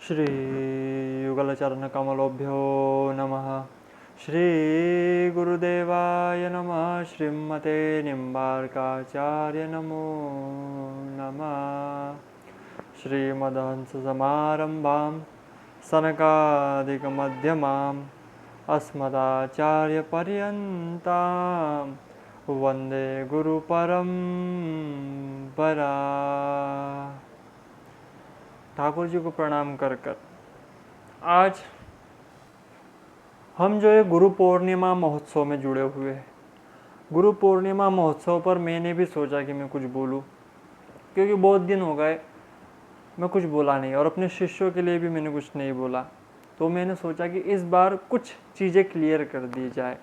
श्री युगलचरण कमलोभ्यो नमः। श्री गुरुदेवाय नमः। श्रीमते निम्बार्काचार्य नमो नमः। श्रीमदहंस समारंभां सनकादिकमध्यमाम् अस्मदाचार्यपर्यन्तां वन्दे गुरुपरम्परा। ठाकुर जी को प्रणाम कर आज हम जो है गुरु पूर्णिमा महोत्सव में जुड़े हुए हैं। गुरु पूर्णिमा महोत्सव पर मैंने भी सोचा कि मैं कुछ बोलूं, क्योंकि बहुत दिन हो गए मैं कुछ बोला नहीं और अपने शिष्यों के लिए भी मैंने कुछ नहीं बोला। तो मैंने सोचा कि इस बार कुछ चीज़ें क्लियर कर दी जाए,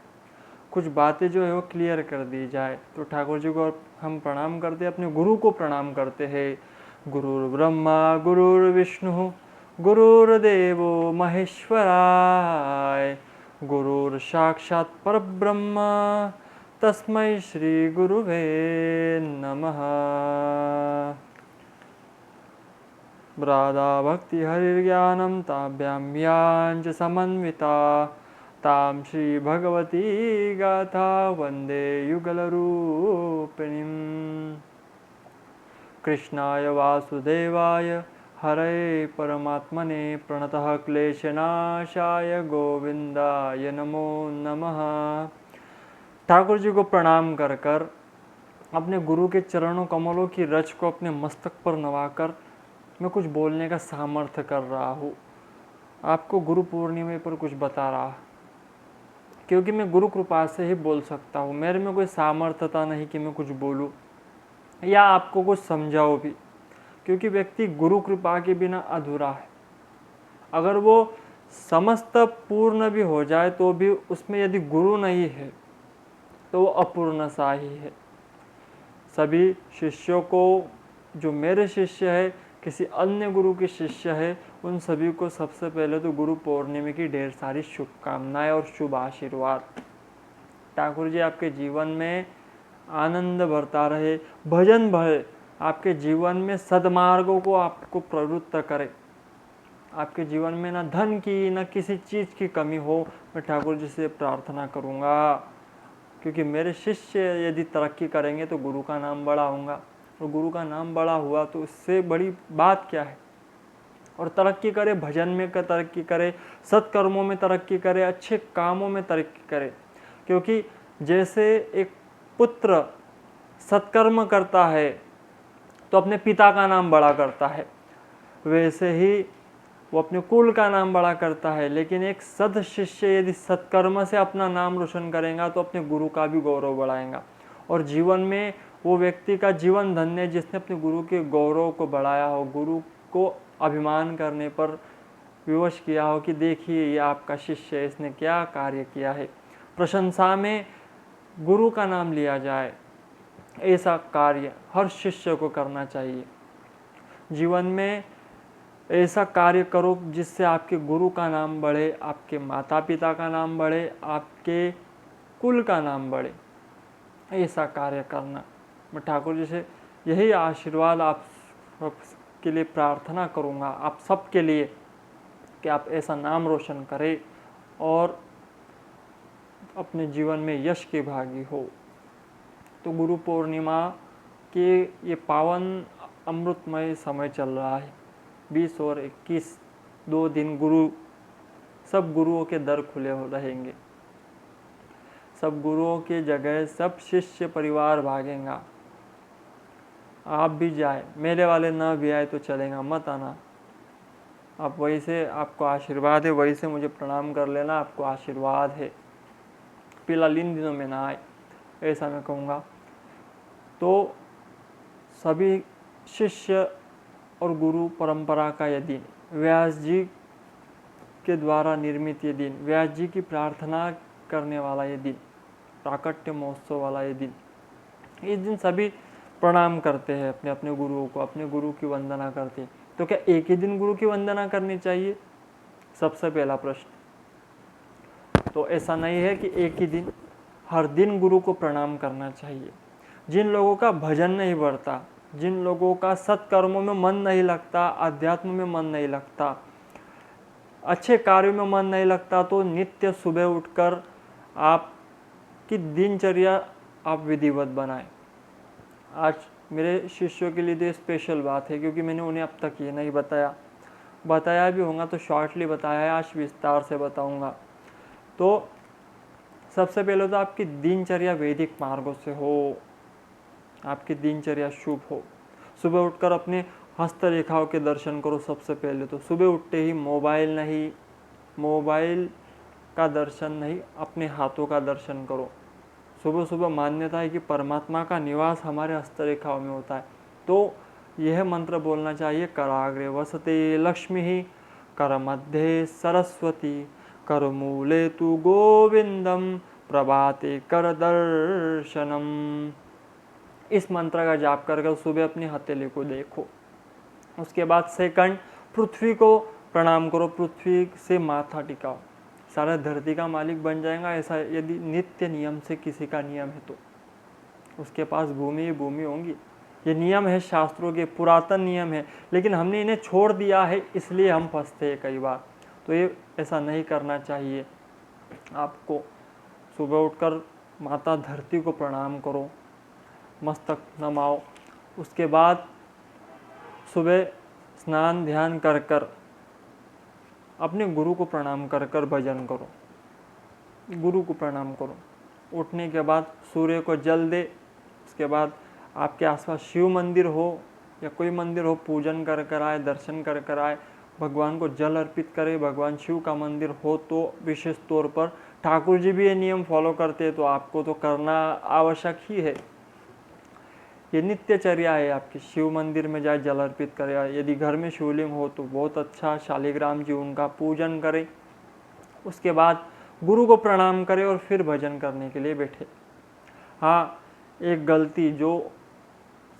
कुछ बातें जो है वो क्लियर कर दी जाए। तो ठाकुर जी को हम प्रणाम करते हैं, अपने गुरु को प्रणाम करते हैं। गुरुर्ब्रह्मा गुरुर्विष्णु गुरुर्देवो महेश्वराय, गुरुर्साक्षात् परब्रह्म तस्मै श्री गुरुवे नमः। ब्रादा भक्ति हरिर्ज्ञानं ताभ्यां याञ्च समन्विता तां श्री भगवती गाथा वन्दे युगलरूपिणीम्। कृष्णाय वासुदेवाय हरे परमात्मने प्रणतः क्लेशनाशाय गोविंदाय नमो नमः। ठाकुर जी को प्रणाम कर अपने गुरु के चरणों कमलों की रज को अपने मस्तक पर नवाकर मैं कुछ बोलने का सामर्थ्य कर रहा हूँ। आपको गुरु पूर्णिमा पर कुछ बता रहा, क्योंकि मैं गुरु कृपा से ही बोल सकता हूँ। मेरे में कोई सामर्थ्यता नहीं कि मैं कुछ बोलूँ या आपको कुछ समझाओ भी, क्योंकि व्यक्ति गुरु कृपा के बिना अधूरा है। अगर वो समस्त पूर्ण भी हो जाए तो भी उसमें यदि गुरु नहीं है तो वो अपूर्ण सा ही है। सभी शिष्यों को, जो मेरे शिष्य है, किसी अन्य गुरु के शिष्य है, उन सभी को सबसे पहले तो गुरु पूर्णिमा की ढेर सारी शुभकामनाएं और शुभ आशीर्वाद। ठाकुर जी आपके जीवन में आनंद भरता रहे, भजन भरे, आपके जीवन में सद्मार्गों को आपको प्रवृत्त करे, आपके जीवन में ना धन की ना किसी चीज़ की कमी हो। मैं ठाकुर जी से प्रार्थना करूँगा, क्योंकि मेरे शिष्य यदि तरक्की करेंगे तो गुरु का नाम बड़ा होगा, और गुरु का नाम बड़ा हुआ तो इससे बड़ी बात क्या है। और तरक्की करे, भजन में तरक्की करे, सत्कर्मों में तरक्की करे, अच्छे कामों में तरक्की करे। क्योंकि जैसे एक पुत्र सत्कर्म करता है तो अपने पिता का नाम बड़ा करता है, वैसे ही वो अपने कुल का नाम बड़ा करता है। लेकिन एक सद शिष्य यदि सत्कर्म से अपना नाम रोशन करेगा तो अपने गुरु का भी गौरव बढ़ाएगा। और जीवन में वो व्यक्ति का जीवन धन्य जिसने अपने गुरु के गौरव को बढ़ाया हो, गुरु को अभिमान करने पर विवश किया हो कि देखिए ये आपका शिष्य है, इसने क्या कार्य किया है। प्रशंसा में गुरु का नाम लिया जाए, ऐसा कार्य हर शिष्य को करना चाहिए। जीवन में ऐसा कार्य करो जिससे आपके गुरु का नाम बढ़े, आपके माता पिता का नाम बढ़े, आपके कुल का नाम बढ़े। ऐसा कार्य करना, मैं ठाकुर जी से यही आशीर्वाद आप के लिए प्रार्थना करूँगा, आप सबके लिए, कि आप ऐसा नाम रोशन करें और अपने जीवन में यश के भागी हो। तो गुरु पूर्णिमा के ये पावन अमृतमय समय चल रहा है, 20 और 21, 2 दिन सब गुरुओं के दर खुले हो रहेंगे। सब गुरुओं के जगह सब शिष्य परिवार भागेगा। आप भी जाए, मेले वाले ना भी आए तो चलेगा, मत आना। आप वही से, आपको आशीर्वाद है, वही से मुझे प्रणाम कर लेना, आपको आशीर्वाद है। फिलहाल इन दिनों में ना आए, ऐसा मैं कहूँगा। तो सभी शिष्य और गुरु परंपरा का ये दिन, व्यास जी के द्वारा निर्मित ये दिन, व्यास जी की प्रार्थना करने वाला ये दिन, प्राकट्य महोत्सव वाला ये दिन, इस दिन सभी प्रणाम करते हैं अपने अपने गुरुओं को, अपने गुरु की वंदना करते हैं। तो क्या एक ही दिन गुरु की वंदना करनी चाहिए? सबसे पहला प्रश्न। तो ऐसा नहीं है कि एक ही दिन, हर दिन गुरु को प्रणाम करना चाहिए। जिन लोगों का भजन नहीं बढ़ता, जिन लोगों का सत्कर्मों में मन नहीं लगता, अध्यात्म में मन नहीं लगता, अच्छे कार्यों में मन नहीं लगता तो नित्य सुबह उठकर आपकी दिनचर्या आप विधिवत बनाएं। आज मेरे शिष्यों के लिए तो स्पेशल बात है, क्योंकि मैंने उन्हें अब तक ये नहीं बताया भी होगा तो शॉर्टली बताया है, आज विस्तार से बताऊंगा। तो सबसे पहले तो आपकी दिनचर्या वैदिक मार्गों से हो, आपकी दिनचर्या शुभ हो। सुबह उठकर अपने हस्तरेखाओं के दर्शन करो। सबसे पहले तो सुबह उठते ही मोबाइल का दर्शन नहीं, अपने हाथों का दर्शन करो। सुबह सुबह मान्यता है कि परमात्मा का निवास हमारे हस्तरेखाओं में होता है, तो यह मंत्र बोलना चाहिए। कराग्रे वसते लक्ष्मी ही, कर मध्य सरस्वती, कर मूले तु गोविंदम, प्रभाते कर दर्शनम। इस मंत्र का जाप करके सुबह अपनी हथेली को देखो। उसके बाद सेकंड, पृथ्वी को प्रणाम करो, पृथ्वी से माथा टिकाओ। सारा धरती का मालिक बन जाएगा ऐसा यदि नित्य नियम से किसी का नियम है तो उसके पास भूमि होंगी। ये नियम है, शास्त्रों के पुरातन नियम है, लेकिन हमने इन्हें छोड़ दिया है, इसलिए हम फंसते हैं कई बार। तो ये ऐसा नहीं करना चाहिए आपको। सुबह उठकर माता धरती को प्रणाम करो, मस्तक नमाओ। उसके बाद सुबह स्नान ध्यान कर कर अपने गुरु को प्रणाम कर कर भजन करो, गुरु को प्रणाम करो। उठने के बाद सूर्य को जल दे। उसके बाद आपके आसपास शिव मंदिर हो या कोई मंदिर हो, पूजन कर कर आए, दर्शन कर कर आए, भगवान को जल अर्पित करे। भगवान शिव का मंदिर हो तो विशेष तौर पर, ठाकुर जी भी ये नियम फॉलो करते हैं तो आपको तो करना आवश्यक ही है। ये नित्यचर्या है आपकी। शिव मंदिर में जाए, जल अर्पित करे। यदि घर में शिवलिंग हो तो बहुत अच्छा, शालिग्राम जी उनका पूजन करें। उसके बाद गुरु को प्रणाम करें और फिर भजन करने के लिए बैठे। हाँ, एक गलती जो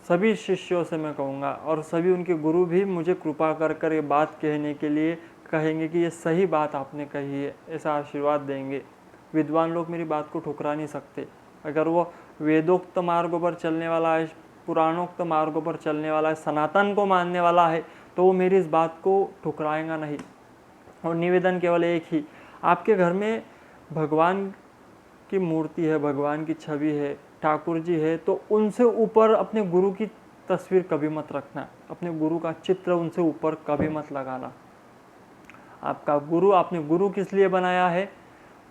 सभी शिष्यों से मैं कहूँगा, और सभी उनके गुरु भी मुझे कृपा कर कर ये बात कहने के लिए कहेंगे कि ये सही बात आपने कही है, ऐसा आशीर्वाद देंगे। विद्वान लोग मेरी बात को ठुकरा नहीं सकते। अगर वो वेदोक्त मार्गों पर चलने वाला है, पुराणोक्त मार्गों पर चलने वाला है, सनातन को मानने वाला है, तो वो मेरी इस बात को ठुकराएगा नहीं। और निवेदन केवल एक ही, आपके घर में भगवान की मूर्ति है, भगवान की छवि है, ठाकुर जी है, तो उनसे ऊपर अपने गुरु की तस्वीर कभी मत रखना, अपने गुरु का चित्र उनसे ऊपर कभी मत लगाना। आपका गुरु, आपने गुरु किस लिए बनाया है?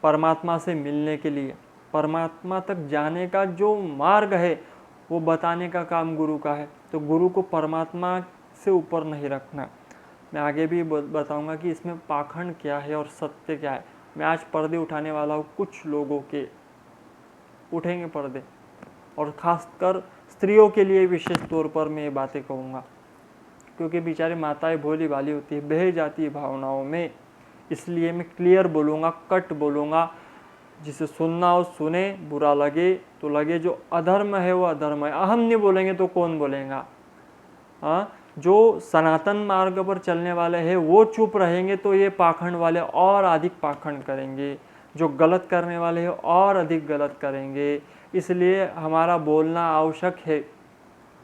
परमात्मा से मिलने के लिए। परमात्मा तक जाने का जो मार्ग है वो बताने का काम गुरु का है, तो गुरु को परमात्मा से ऊपर नहीं रखना। मैं आगे भी बताऊंगा कि इसमें पाखंड क्या है और सत्य क्या है। मैं आज पर्दे उठाने वाला हूँ, कुछ लोगों के उठेंगे पर्दे, और खासकर स्त्रियों के लिए विशेष तौर पर मैं ये बातें कहूँगा, क्योंकि बेचारी माताएं भोली भाली होती है, बह जाती है भावनाओं में। इसलिए मैं क्लियर बोलूँगा, कट बोलूँगा। जिसे सुनना हो सुने, बुरा लगे तो लगे। जो अधर्म है वो अधर्म है, हम नहीं बोलेंगे तो कौन बोलेगा? हाँ, जो सनातन मार्ग पर चलने वाले हैं वो चुप रहेंगे तो ये पाखंड वाले और अधिक पाखंड करेंगे, जो गलत करने वाले हैं और अधिक गलत करेंगे। इसलिए हमारा बोलना आवश्यक है।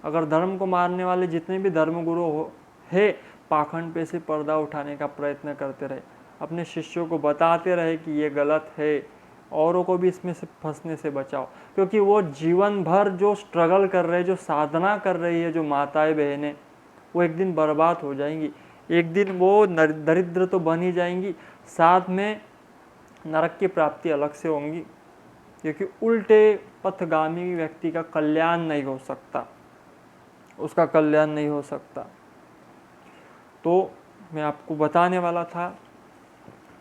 अगर धर्म को मारने वाले जितने भी धर्मगुरु है, पाखंड पे से पर्दा उठाने का प्रयत्न करते रहे, अपने शिष्यों को बताते रहे कि ये गलत है, औरों को भी इसमें से फंसने से बचाओ। क्योंकि वो जीवन भर जो स्ट्रगल कर रहे हैं, जो साधना कर रही है, जो माताएं बहनें, वो एक दिन बर्बाद हो जाएंगी। एक दिन वो दरिद्र तो बन ही जाएंगी, साथ में नरक की प्राप्ति अलग से होंगी, क्योंकि उल्टे पथगामी व्यक्ति का कल्याण नहीं हो सकता, उसका कल्याण नहीं हो सकता। तो मैं आपको बताने वाला था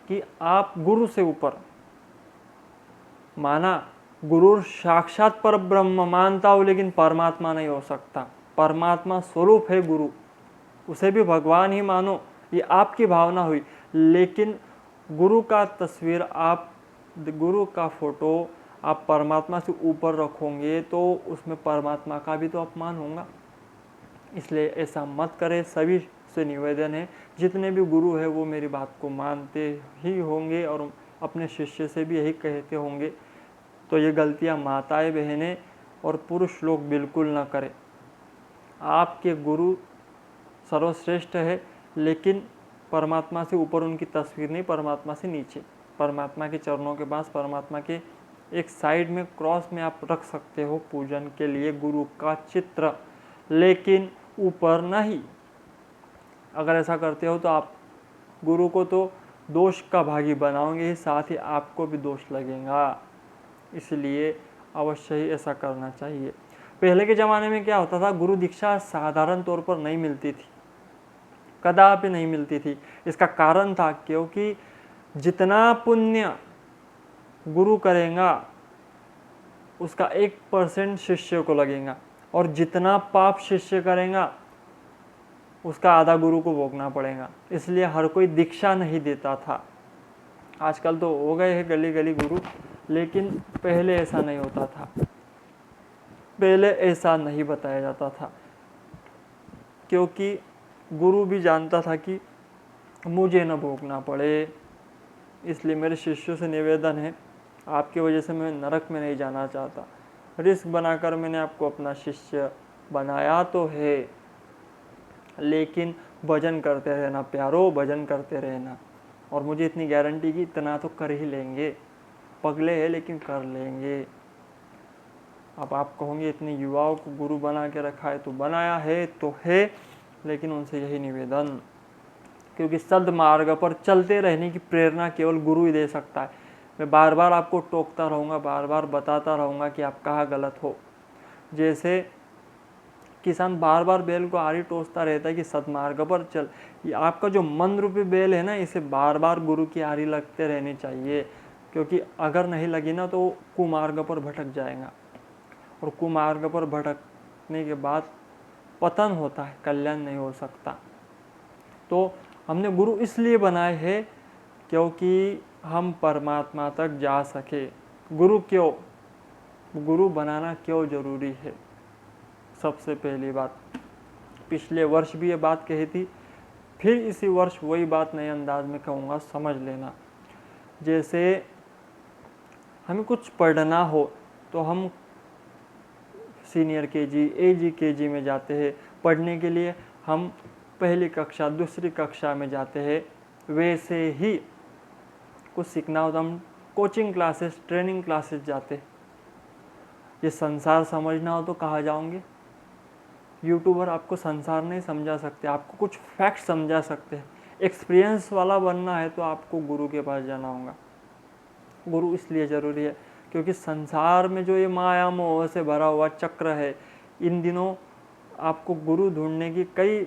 कि आप गुरु से ऊपर माना, गुरु साक्षात पर ब्रह्म मानता हो, लेकिन परमात्मा नहीं हो सकता। परमात्मा स्वरूप है गुरु, उसे भी भगवान ही मानो, ये आपकी भावना हुई। लेकिन गुरु का तस्वीर, आप गुरु का फोटो आप परमात्मा से ऊपर रखोगे तो उसमें परमात्मा का भी तो अपमान होगा। इसलिए ऐसा मत करें। सभी से निवेदन है, जितने भी गुरु हैं वो मेरी बात को मानते ही होंगे और अपने शिष्य से भी यही कहते होंगे। तो ये गलतियां माताएं बहनें और पुरुष लोग बिल्कुल ना करें। आपके गुरु सर्वश्रेष्ठ है, लेकिन परमात्मा से ऊपर उनकी तस्वीर नहीं, परमात्मा से नीचे, परमात्मा के चरणों के पास, परमात्मा के एक साइड में क्रॉस में आप रख सकते हो पूजन के लिए गुरु का चित्र, लेकिन ऊपर नहीं। अगर ऐसा करते हो तो आप गुरु को तो दोष का भागी बनाओगे ही, साथ ही आपको भी दोष लगेगा। इसलिए अवश्य ही ऐसा करना चाहिए। पहले के ज़माने में क्या होता था, गुरु दीक्षा साधारण तौर पर नहीं मिलती थी, कदापि नहीं मिलती थी। इसका कारण था क्योंकि जितना पुण्य गुरु करेगा उसका 1% शिष्य को लगेगा, और जितना पाप शिष्य करेगा उसका आधा गुरु को भोगना पड़ेगा। इसलिए हर कोई दीक्षा नहीं देता था। आजकल तो हो गए हैं गली गली गुरु, लेकिन पहले ऐसा नहीं होता था, पहले ऐसा नहीं बताया जाता था, क्योंकि गुरु भी जानता था कि मुझे न भोगना पड़े। इसलिए मेरे शिष्यों से निवेदन है, आपकी वजह से मैं नरक में नहीं जाना चाहता। रिस्क बनाकर मैंने आपको अपना शिष्य बनाया तो है, लेकिन भजन करते रहना प्यारो, भजन करते रहना। और मुझे इतनी गारंटी की इतना तो कर ही लेंगे, पगले हैं लेकिन कर लेंगे। अब आप कहोगे इतने युवाओं को गुरु बना के रखा है, तो बनाया है तो है, लेकिन उनसे यही निवेदन, क्योंकि सद्मार्ग पर चलते रहने की प्रेरणा केवल गुरु ही दे सकता है। मैं बार बार आपको टोकता रहूँगा, बार बार बताता रहूँगा कि आप कहाँ गलत हो। जैसे किसान बार बार बैल को आरी टोसता रहता है कि सद्मार्ग पर चल, ये आपका जो मन रूपी बैल है ना, इसे बार बार गुरु की आरी लगते रहनी चाहिए, क्योंकि अगर नहीं लगी ना तो कुमार्ग पर भटक जाएगा, और कुमार्ग पर भटकने के बाद पतन होता है, कल्याण नहीं हो सकता। तो हमने गुरु इसलिए बनाए हैं क्योंकि हम परमात्मा तक जा सके। गुरु क्यों, गुरु बनाना क्यों जरूरी है? सबसे पहली बात, पिछले वर्ष भी ये बात कही थी, फिर इसी वर्ष वही बात नए अंदाज में कहूँगा, समझ लेना। जैसे हमें कुछ पढ़ना हो तो हम सीनियर केजी, एजी केजी में जाते हैं पढ़ने के लिए, हम पहली कक्षा दूसरी कक्षा में जाते हैं। वैसे ही कुछ सीखना हो तो हम कोचिंग क्लासेस, ट्रेनिंग क्लासेस जाते हैं। ये संसार समझना हो तो कहाँ जाओगे? यूट्यूबर आपको संसार नहीं समझा सकते, आपको कुछ फैक्ट समझा सकते हैं। एक्सपीरियंस वाला बनना है तो आपको गुरु के पास जाना होगा। गुरु इसलिए ज़रूरी है क्योंकि संसार में जो ये माया मोह से भरा हुआ चक्र है, इन दिनों आपको गुरु ढूंढने की, कई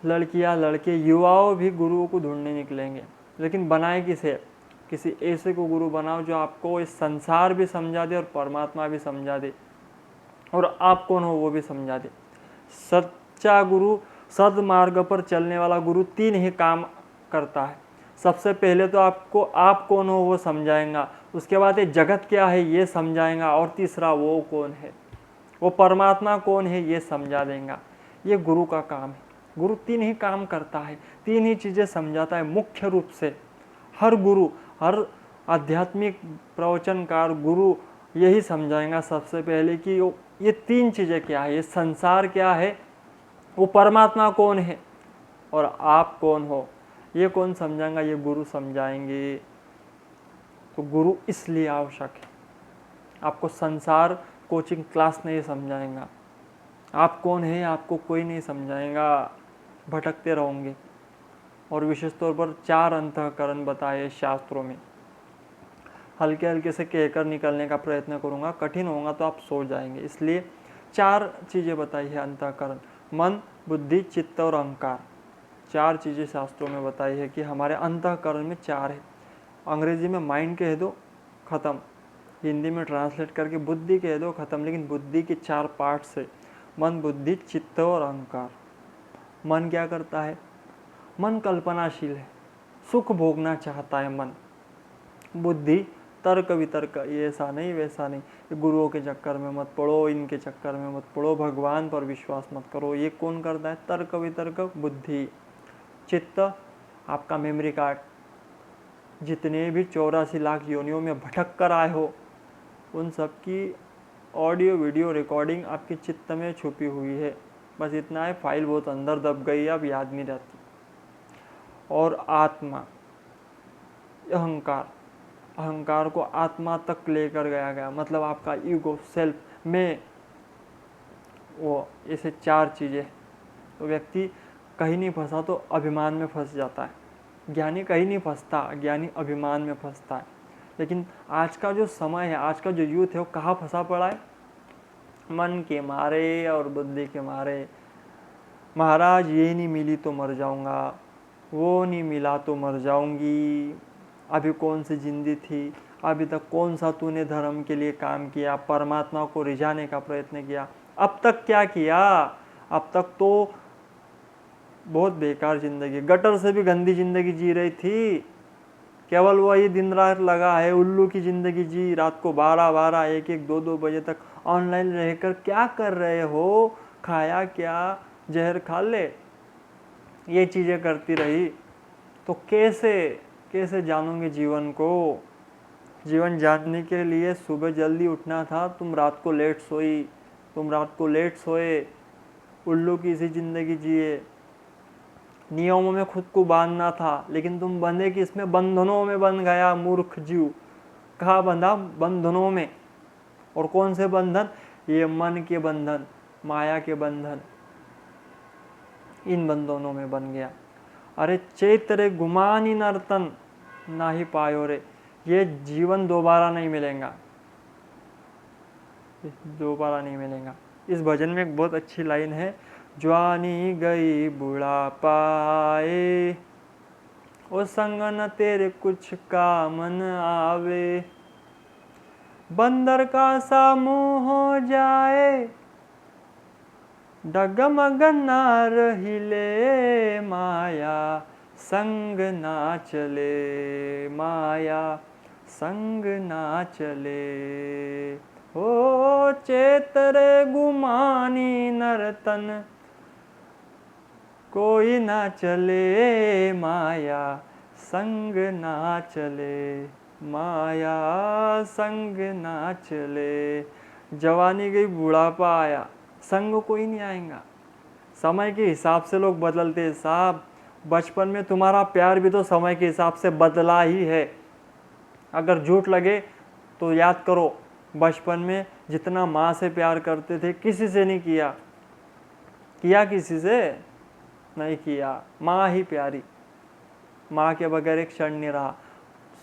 लड़कियां लड़के युवाओं भी गुरुओं को ढूंढने निकलेंगे, लेकिन बनाए किसे? किसी ऐसे को गुरु बनाओ जो आपको इस संसार भी समझा दे और परमात्मा भी समझा दे, और आप कौन हो वो भी समझा दे। सच्चा गुरु, सद्मार्ग पर चलने वाला गुरु 3 ही काम करता है। सबसे पहले तो आपको आप कौन हो वो समझाएगा, उसके बाद ये जगत क्या है ये समझाएगा, और तीसरा वो कौन है, वो परमात्मा कौन है ये समझा देगा। ये गुरु का काम है। गुरु 3 ही काम करता है, 3 ही चीज़ें समझाता है मुख्य रूप से। हर गुरु, हर आध्यात्मिक प्रवचनकार गुरु यही समझाएगा सबसे पहले कि ये 3 चीज़ें क्या है, ये संसार क्या है, वो परमात्मा कौन है, और आप कौन हो, ये कौन समझाएगा? ये गुरु समझाएंगे। तो गुरु इसलिए आवश्यक है। आपको संसार कोचिंग क्लास नहीं समझाएगा, आप कौन है आपको कोई नहीं समझाएगा, भटकते रहोगे। और विशेष तौर पर 4 अंतःकरण बताए शास्त्रों में, हल्के हल्के से कहकर निकलने का प्रयत्न करूँगा, कठिन होगा तो आप सो जाएंगे। इसलिए 4 चीज़ें बताई है अंतःकरण, मन, बुद्धि, चित्त और अहंकार। 4 चीज़ें शास्त्रों में बताई है कि हमारे अंतःकरण में 4 है। अंग्रेजी में माइंड कह दो, ख़त्म। हिंदी में ट्रांसलेट करके बुद्धि कह दो, ख़त्म। लेकिन बुद्धि के 4 पार्ट्स है, मन, बुद्धि, चित्त और अहंकार। मन क्या करता है? मन कल्पनाशील है, सुख भोगना चाहता है मन। बुद्धि तर्क वितर्क, ये ऐसा नहीं वैसा नहीं, ये गुरुओं के चक्कर में मत पड़ो, इनके चक्कर में मत पड़ो, भगवान पर विश्वास मत करो, ये कौन करता है? तर्क वितर्क बुद्धि। चित्त आपका मेमोरी कार्ड, जितने भी 84 लाख योनियों में भटक कर आए हो उन सब की ऑडियो वीडियो रिकॉर्डिंग आपके चित्त में छुपी हुई है। बस इतना है, फाइल बहुत अंदर दब गई है, अब याद नहीं रहती। और आत्मा, अहंकार को आत्मा तक लेकर गया, मतलब आपका ईगो, सेल्फ, मैं, वो, ऐसे 4 चीज़ें। तो व्यक्ति कहीं नहीं फंसा तो अभिमान में फंस जाता है। ज्ञानी कहीं नहीं फंसता, ज्ञानी अभिमान में फंसता है। लेकिन आज का जो समय है, आज का जो यूथ है, वो कहाँ फंसा पड़ा है? मन के मारे और बुद्धि के मारे। महाराज ये नहीं मिली तो मर जाऊंगा, वो नहीं मिला तो मर जाऊंगी, अभी कौन सी जिंदगी थी, अभी तक कौन सा तूने धर्म के लिए काम किया, परमात्मा को रिझाने का प्रयत्न किया, अब तक क्या किया? अब तक तो बहुत बेकार जिंदगी, गटर से भी गंदी जिंदगी जी रही थी। केवल वही दिन रात लगा है, उल्लू की जिंदगी जी, रात को 12-12, 1-1, 2-2 बजे तक ऑनलाइन रहकर क्या कर रहे हो? खाया क्या? जहर खा ले, ये चीजें करती रही तो कैसे जानोगे जीवन को? जीवन जानने के लिए सुबह जल्दी उठना था, तुम रात को लेट सोए, उल्लू की सी जिंदगी जिए। नियमों में खुद को बांधना था, लेकिन तुम बंधे कि इसमें बंधनों में बंध गया, मूर्ख जीव। कहाँ बंधा? बंधनों में। और कौन से बंधन? ये मन के बंधन, माया के बंधन, इन बंधनों में बन गया। अरे चैतरे गुमानी नर्तन ना ही पायो रे, ये जीवन दोबारा नहीं मिलेगा, इस भजन में एक बहुत अच्छी लाइन है, ज्वानी गई बुढ़ा पाए, ओ संग न तेरे कुछ काम न आवे, बंदर का सा मुंह हो जाए, डगमग ना रहिले, माया संग ना चले, माया संग ना चले। हो चेतरे गुमानी नर्तन, कोई ना चले, माया संग ना चले, माया संग ना चले। जवानी गई बुढ़ापा आया, संग कोई नहीं आएगा। समय के हिसाब से लोग बदलते साहब। बचपन में तुम्हारा प्यार भी तो समय के हिसाब से बदला ही है। अगर झूठ लगे तो याद करो, बचपन में जितना माँ से प्यार करते थे, किसी से नहीं किया किसी से नहीं किया। माँ ही प्यारी, माँ के बगैर एक क्षण नहीं रहा।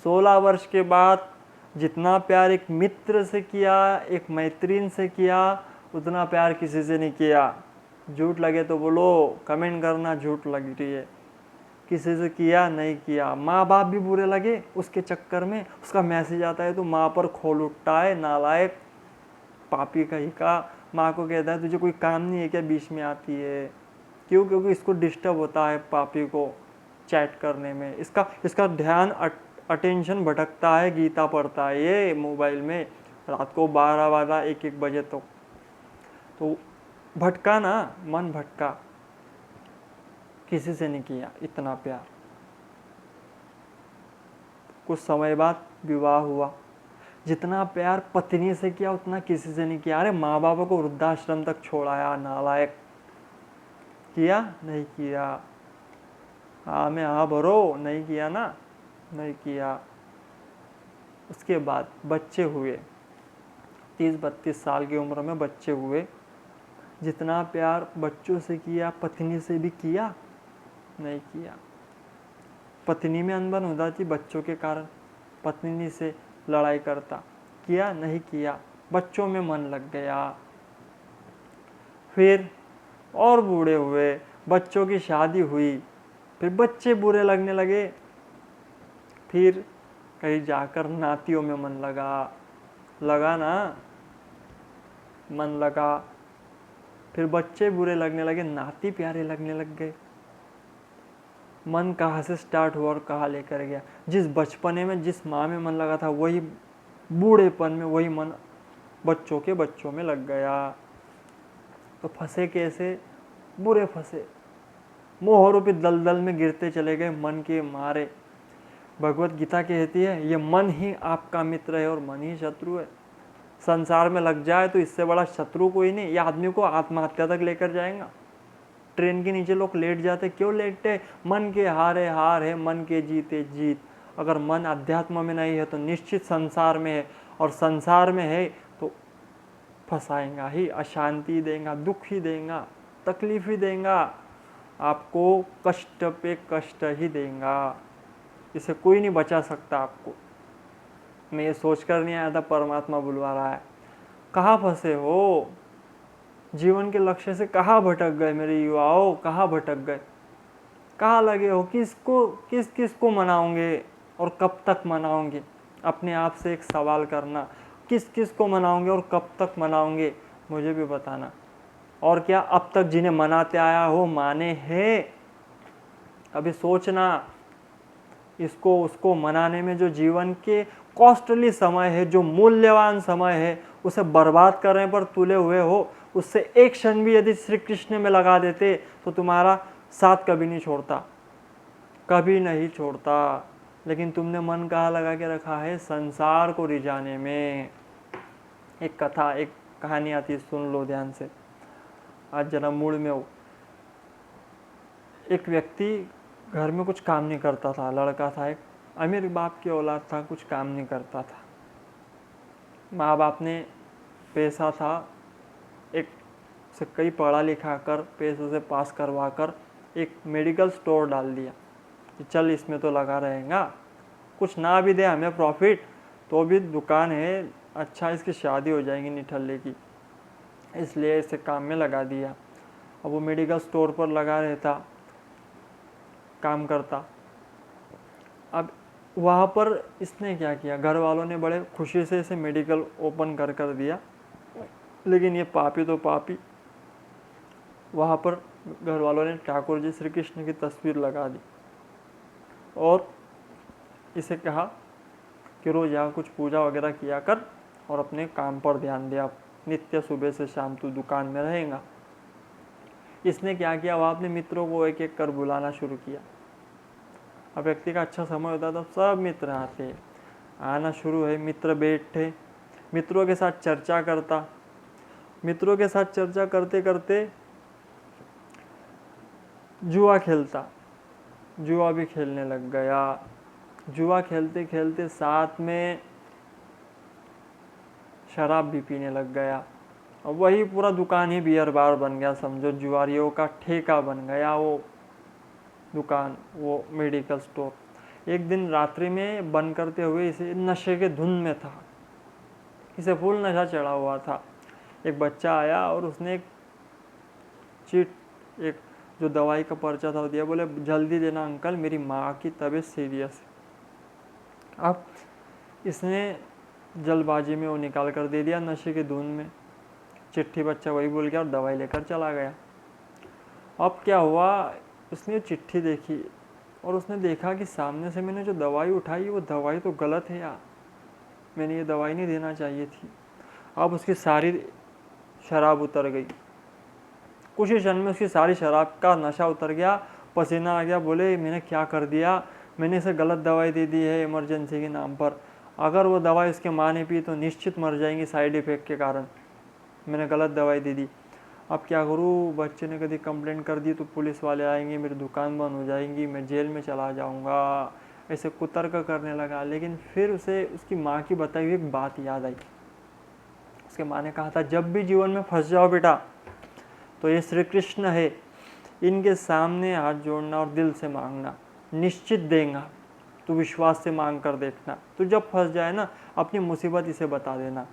16 वर्ष के बाद जितना प्यार एक मित्र से किया, एक मैत्रीन से किया, उतना प्यार किसी से नहीं किया। झूठ लगे तो बोलो, कमेंट करना झूठ लग रही है। किसी से किया नहीं किया। माँ बाप भी बुरे लगे उसके चक्कर में, उसका मैसेज आता है तो माँ पर खोल उठता है, नालायक, पापी कहीं का। माँ को कहता है तुझे कोई काम नहीं है क्या, बीच में आती है क्यों? क्योंकि इसको डिस्टर्ब होता है पापी को चैट करने में, इसका ध्यान अटेंशन भटकता है, गीता पढ़ता है ये मोबाइल में रात को 12-12, 1-1 बजे तक। तो भटका ना, मन भटका, किसी से नहीं किया इतना प्यार। कुछ समय बाद विवाह हुआ, जितना प्यार पत्नी से किया उतना किसी से नहीं किया। अरे माँ बाप को वृद्धाश्रम तक छोड़ाया, नालायक। किया नहीं किया? हाँ में हाँ भरो, नहीं किया ना, नहीं किया। उसके बाद बच्चे हुए, 30-32 साल की उम्र में बच्चे हुए, जितना प्यार बच्चों से किया पत्नी से भी किया नहीं किया। पत्नी में अनबन हो जाती बच्चों के कारण, पत्नी से लड़ाई करता, किया नहीं किया। बच्चों में मन लग गया। फिर और बूढ़े हुए, बच्चों की शादी हुई, फिर बच्चे बुरे लगने लगे। फिर कहीं जाकर नातियों में मन लगा ना, मन लगा। फिर बच्चे बुरे लगने लगे, नाती प्यारे लगने लग गए। मन कहाँ से स्टार्ट हुआ और कहाँ लेकर गया। जिस बचपने में जिस माँ में मन लगा था, वही बूढ़ेपन में वही मन बच्चों में लग गया। तो फंसे कैसे? बुरे फंसे, मोह रूपी दलदल में गिरते चले गए मन के मारे। भगवत गीता कहती है ये मन ही आपका मित्र है और मन ही शत्रु है। संसार में लग जाए तो इससे बड़ा शत्रु कोई नहीं, ये आदमी को आत्महत्या तक लेकर जाएगा। ट्रेन के नीचे लोग लेट जाते, क्यों लेटते? मन के हारे हार है, मन के जीते जीत। अगर मन अध्यात्म में नहीं है तो निश्चित संसार में है, और संसार में है तो फंसाएगा ही, अशांति देगा, दुख ही देगा, तकलीफ ही देगा, आपको कष्ट पे कष्ट ही देगा। इसे कोई नहीं बचा सकता आपको। मैं ये सोचकर नहीं आया था परमात्मा बुलवा रहा है। कहाँ फंसे हो? जीवन के लक्ष्य से कहाँ भटक गए मेरे युवाओं? कहाँ भटक गए? कहाँ लगे हो? किस किस को मनाओगे और कब तक मनाओगे? अपने आप से एक सवाल करना, किस किस को मनाओगे और कब तक मनाओगे? मुझे भी बताना। और क्या अब तक जिन्हें मनाते आया हो माने हैं? अभी सोचना, इसको उसको मनाने में जो जीवन के कॉस्टली समय है, जो मूल्यवान समय है, उसे बर्बाद करने पर तुले हुए हो। उससे एक क्षण भी यदि श्री कृष्ण में लगा देते तो तुम्हारा साथ कभी नहीं छोड़ता, कभी नहीं छोड़ता। लेकिन तुमने मन कहाँ लगा के रखा है? संसार को रिझाने में। एक कथा, एक कहानी आती है, सुन लो ध्यान से, आज जरा मूड में हो। एक व्यक्ति घर में कुछ काम नहीं करता था, लड़का था, एक अमीर बाप की औलाद था, कुछ काम नहीं करता था। माँ बाप ने पैसा था, एक से कई पढ़ा लिखा कर पैसों से पास करवा कर एक मेडिकल स्टोर डाल दिया कि चल इसमें तो लगा रहेगा, कुछ ना भी दे हमें प्रॉफिट तो भी दुकान है, अच्छा इसकी शादी हो जाएगी निठल्ले की, इसलिए इसे काम में लगा दिया। अब वो मेडिकल स्टोर पर लगा रहता, काम करता। अब वहाँ पर इसने क्या किया, घर वालों ने बड़े खुशी से इसे मेडिकल ओपन कर दिया, लेकिन ये पापी तो पापी, वहाँ पर घर वालों ने ठाकुर जी श्री कृष्ण की तस्वीर लगा दी और इसे कहा कि रोज यहाँ कुछ पूजा वगैरह किया कर और अपने काम पर ध्यान दे, आप नित्य सुबह से शाम तू दुकान में रहेगा। इसने क्या किया, वह अपने मित्रों को एक एक कर बुलाना शुरू किया। अब व्यक्ति का अच्छा समय होता था, सब मित्र आते, आना शुरू है, मित्र बैठे, मित्रों के साथ चर्चा करता। मित्रों के साथ चर्चा करते करते जुआ खेलता, जुआ भी खेलने लग गया। जुआ खेलते खेलते साथ में शराब भी पीने लग गया। और वही पूरा दुकान ही बियर बार बन गया, समझो जुआरियों का ठेका बन गया वो दुकान, वो मेडिकल स्टोर। एक दिन रात्रि में बंद करते हुए इसे नशे के धुन में था, इसे फुल नशा चढ़ा हुआ था। एक बच्चा आया और उसने एक चिट, एक जो दवाई का पर्चा था दिया, बोले जल्दी देना अंकल, मेरी माँ की तबीयत सीरियस है। अब इसने जल्दबाजी में वो निकाल कर दे दिया नशे के धुन में। चिट्ठी बच्चा वही बोल गया और दवाई लेकर चला गया। अब क्या हुआ, उसने चिट्ठी देखी और उसने देखा कि सामने से मैंने जो दवाई उठाई वो दवाई तो गलत है यार, मैंने ये दवाई नहीं देना चाहिए थी। अब उसकी सारी शराब उतर गई, कुछ ही क्षण में उसकी सारी शराब का नशा उतर गया, पसीना आ गया। बोले मैंने क्या कर दिया, मैंने इसे गलत दवाई दे दी है इमरजेंसी के नाम पर, अगर वो दवाई उसके माँ ने पी तो निश्चित मर जाएंगी साइड इफेक्ट के कारण, मैंने गलत दवाई दे दी। अब क्या करूँ, बच्चे ने कभी कंप्लेंट कर दी तो पुलिस वाले आएंगे, मेरी दुकान बंद हो जाएगी, मैं जेल में चला जाऊँगा, ऐसे कुतर्क करने लगा। लेकिन फिर उसे उसकी माँ की बताई हुई एक बात याद आई। उसके माँ ने कहा था, जब भी जीवन में फंस जाओ बेटा तो ये श्री कृष्ण है, इनके सामने हाथ जोड़ना और दिल से मांगना, निश्चित देगा। तू विश्वास से मांग कर देखना, तू जब फंस जाए ना अपनी मुसीबत इसे बता देना।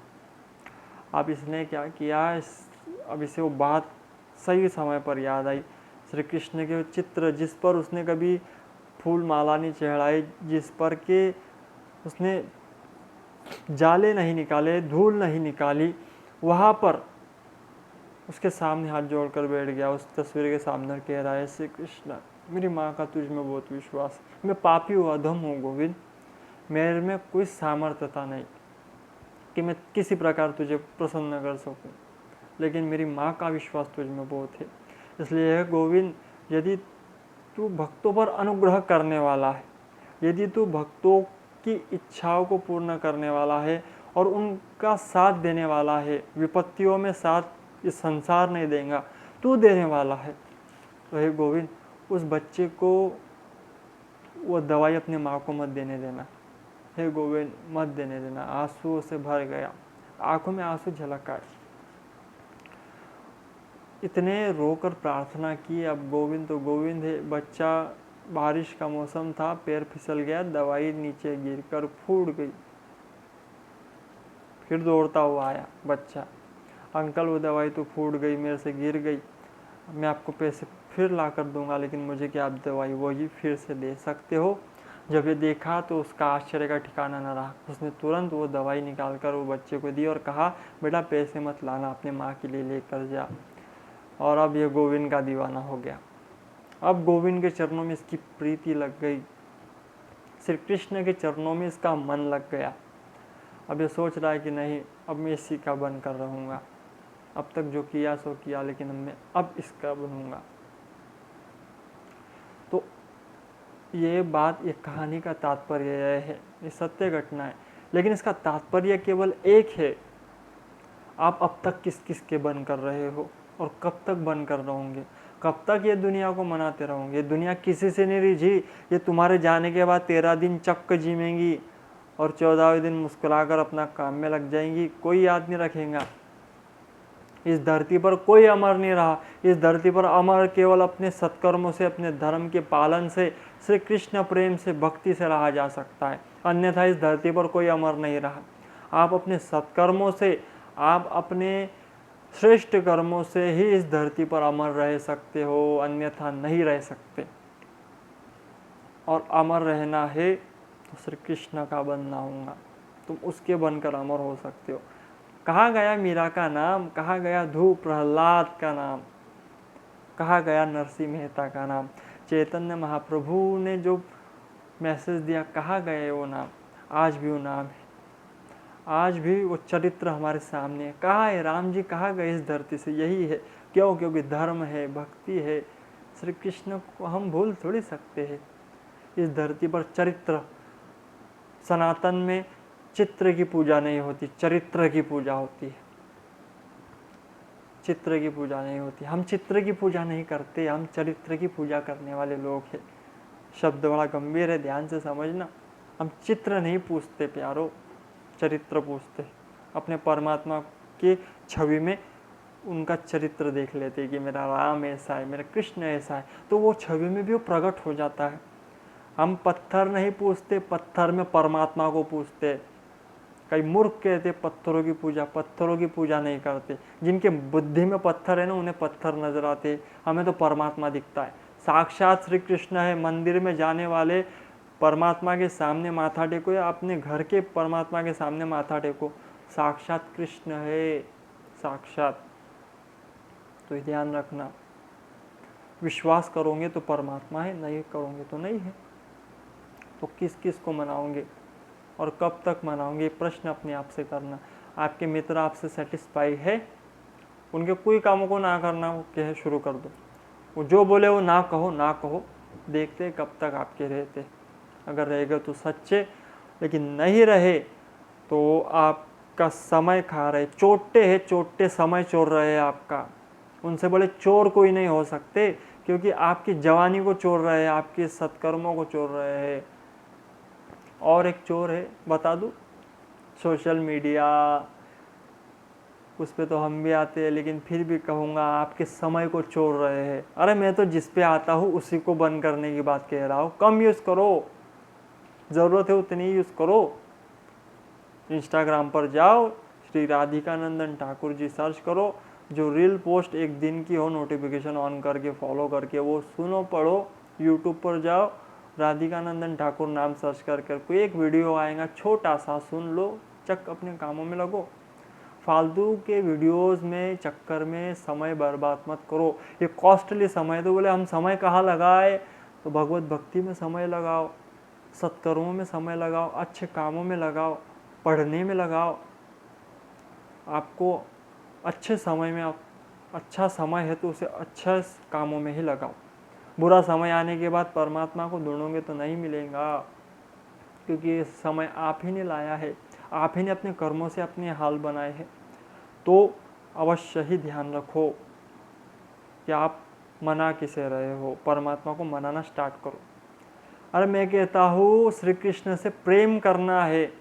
अब इसने क्या किया, अब इसे वो बात सही समय पर याद आई। श्री कृष्ण के चित्र जिस पर उसने कभी फूल माला नहीं चढ़ाई, जिस पर के उसने जाले नहीं निकाले, धूल नहीं निकाली, वहाँ पर उसके सामने हाथ जोड़कर बैठ गया। उस तस्वीर के सामने कह रहा है, श्री कृष्ण मेरी माँ का तुझ में बहुत विश्वास, मैं पापी हूँ, अधम हूँ गोविंद, मेरे में कोई सामर्थ्यता नहीं कि मैं किसी प्रकार तुझे प्रसन्न कर सकूं, लेकिन मेरी माँ का विश्वास तुझ में बहुत है। इसलिए गोविंद, यदि तू भक्तों पर अनुग्रह करने वाला है, यदि तू भक्तों की इच्छाओं को पूर्ण करने वाला है और उनका साथ देने वाला है, विपत्तियों में साथ इस संसार नहीं देगा, तू देने वाला है, तो हे गोविंद उस बच्चे को वो दवाई अपनी माँ को मत देने देना, हे गोविंद मत देने देना। आंसुओं से भर गया, आंखों में आंसू झलक आए, इतने रोकर प्रार्थना की। अब गोविंद तो गोविंद है। बच्चा, बारिश का मौसम था, पैर फिसल गया, दवाई नीचे गिरकर फूट गई। फिर दौड़ता हुआ आया बच्चा, अंकल वो दवाई तो फूट गई, मेरे से गिर गई, मैं आपको पैसे फिर ला कर दूंगा, लेकिन मुझे क्या आप दवाई वही फिर से दे सकते हो? जब ये देखा तो उसका आश्चर्य का ठिकाना न रहा। उसने तुरंत वो दवाई निकाल कर वो बच्चे को दी और कहा, बेटा पैसे मत लाना, अपने माँ के लिए लेकर जा। और अब ये गोविंद का दीवाना हो गया। अब गोविंद के चरणों में इसकी प्रीति लग गई, श्री कृष्ण के चरणों में इसका मन लग गया। अब ये सोच रहा है कि नहीं, अब मैं इसी का बनकर रहूँगा, अब तक जो किया सो किया, लेकिन मैं अब इसका बनूंगा। तो ये बात, ये कहानी का तात्पर्य है, ये सत्य घटना है, लेकिन इसका तात्पर्य केवल एक है, आप अब तक किस किस के बन कर रहे हो और कब तक बन कर रहोगे? कब तक ये दुनिया को मनाते रहोगे? ये दुनिया किसी से नहीं रिझी, ये तुम्हारे जाने के बाद 13 दिन चक्क जीमेंगी और 14वें दिन मुस्कुराकर अपना काम में लग जाएंगी, कोई याद नहीं रखेगा। इस धरती पर कोई अमर नहीं रहा। इस धरती पर अमर केवल अपने सत्कर्मों से, अपने धर्म के पालन से, श्री कृष्ण प्रेम से, भक्ति से रहा जा सकता है, अन्यथा इस धरती पर कोई अमर नहीं रहा। आप अपने सत्कर्मों से, आप अपने श्रेष्ठ कर्मों से ही इस धरती पर अमर रह सकते हो, अन्यथा नहीं रह सकते। और अमर रहना है तो श्री कृष्ण का बनना होगा, तुम उसके बनकर अमर हो सकते हो। कहा गया मीरा का नाम, कहा गया ध्रुव प्रहलाद का नाम, कहा गया नरसिंह मेहता का नाम, चैतन्य महाप्रभु ने जो मैसेज दिया, कहा गया वो नाम, आज भी वो नाम है, आज भी वो चरित्र हमारे सामने है। कहा है राम जी, कहा गए इस धरती से, यही है। क्यों? क्योंकि धर्म है, भक्ति है, श्री कृष्ण को हम भूल थोड़ी सकते हैं। इस धरती पर चरित्र, सनातन में चित्र की पूजा नहीं होती, चरित्र की पूजा होती है। चित्र की पूजा नहीं होती, हम चित्र की पूजा नहीं करते, हम चरित्र की पूजा करने वाले लोग हैं। शब्द बड़ा गंभीर है, ध्यान से समझना। हम चित्र नहीं पूछते प्यारो, चरित्र पूछते। अपने परमात्मा के छवि में उनका चरित्र देख लेते कि मेरा राम ऐसा है, मेरा कृष्ण ऐसा है, तो वो छवि में भी वो प्रकट हो जाता है। हम पत्थर नहीं पूछते, पत्थर में परमात्मा को पूछते। कई मूर्ख कहते पत्थरों की पूजा नहीं करते। जिनके बुद्धि में पत्थर है ना, उन्हें पत्थर नजर आते, हमें तो परमात्मा दिखता है। साक्षात श्री कृष्ण है। मंदिर में जाने वाले परमात्मा के सामने माथा टेको या अपने घर के परमात्मा के सामने माथा टेको, साक्षात कृष्ण है, साक्षात। तो ध्यान रखना, विश्वास करोगे तो परमात्मा है, नहीं करोगे तो नहीं है। तो किस किस को मनाओगे और कब तक मनाओगे, प्रश्न अपने आप से करना। आपके मित्र आपसे सेटिस्फाई है, उनके कोई कामों को ना करना, वो कहे शुरू कर दो। वो जो बोले वो ना कहो, ना कहो, देखते कब तक आपके रहते। अगर रहेगा तो सच्चे, लेकिन नहीं रहे तो आपका समय खा रहे, चोटे है, चोटे समय चोर रहे हैं आपका। उनसे बड़े चोर कोई नहीं हो सकते, क्योंकि आपकी जवानी को चोर रहे हैं, आपके सत्कर्मों को चोर रहे हैं। और एक चोर है, बता दूं, सोशल मीडिया, उस पे तो हम भी आते हैं, लेकिन फिर भी कहूँगा आपके समय को चोर रहे हैं। अरे मैं तो जिस पे आता हूँ उसी को बंद करने की बात कह रहा हूँ। कम यूज़ करो, ज़रूरत है उतनी यूज़ करो। इंस्टाग्राम पर जाओ, श्री राधिकानंदन ठाकुर जी सर्च करो, जो रील पोस्ट एक दिन की हो, नोटिफिकेशन ऑन करके फॉलो करके वो सुनो, पढ़ो। यूट्यूब पर जाओ, राधिकानंदन ठाकुर नाम सर्च कर कोई एक वीडियो आएगा, छोटा सा, सुन लो, चक अपने कामों में लगो। फालतू के वीडियोस में चक्कर में समय बर्बाद मत करो। ये कॉस्टली समय, तो बोले हम समय कहाँ लगाए, तो भगवत भक्ति में समय लगाओ, सत्कर्मों में समय लगाओ, अच्छे कामों में लगाओ, पढ़ने में लगाओ। आपको अच्छे समय में, अच्छा समय है तो उसे अच्छा कामों में ही लगाओ। बुरा समय आने के बाद परमात्मा को ढूंढोगे तो नहीं मिलेगा, क्योंकि ये समय आप ही ने लाया है, आप ही ने अपने कर्मों से अपने हाल बनाए हैं। तो अवश्य ही ध्यान रखो कि आप मना किसे रहे हो? परमात्मा को मनाना स्टार्ट करो। अरे मैं कहता हूँ श्री कृष्ण से प्रेम करना है।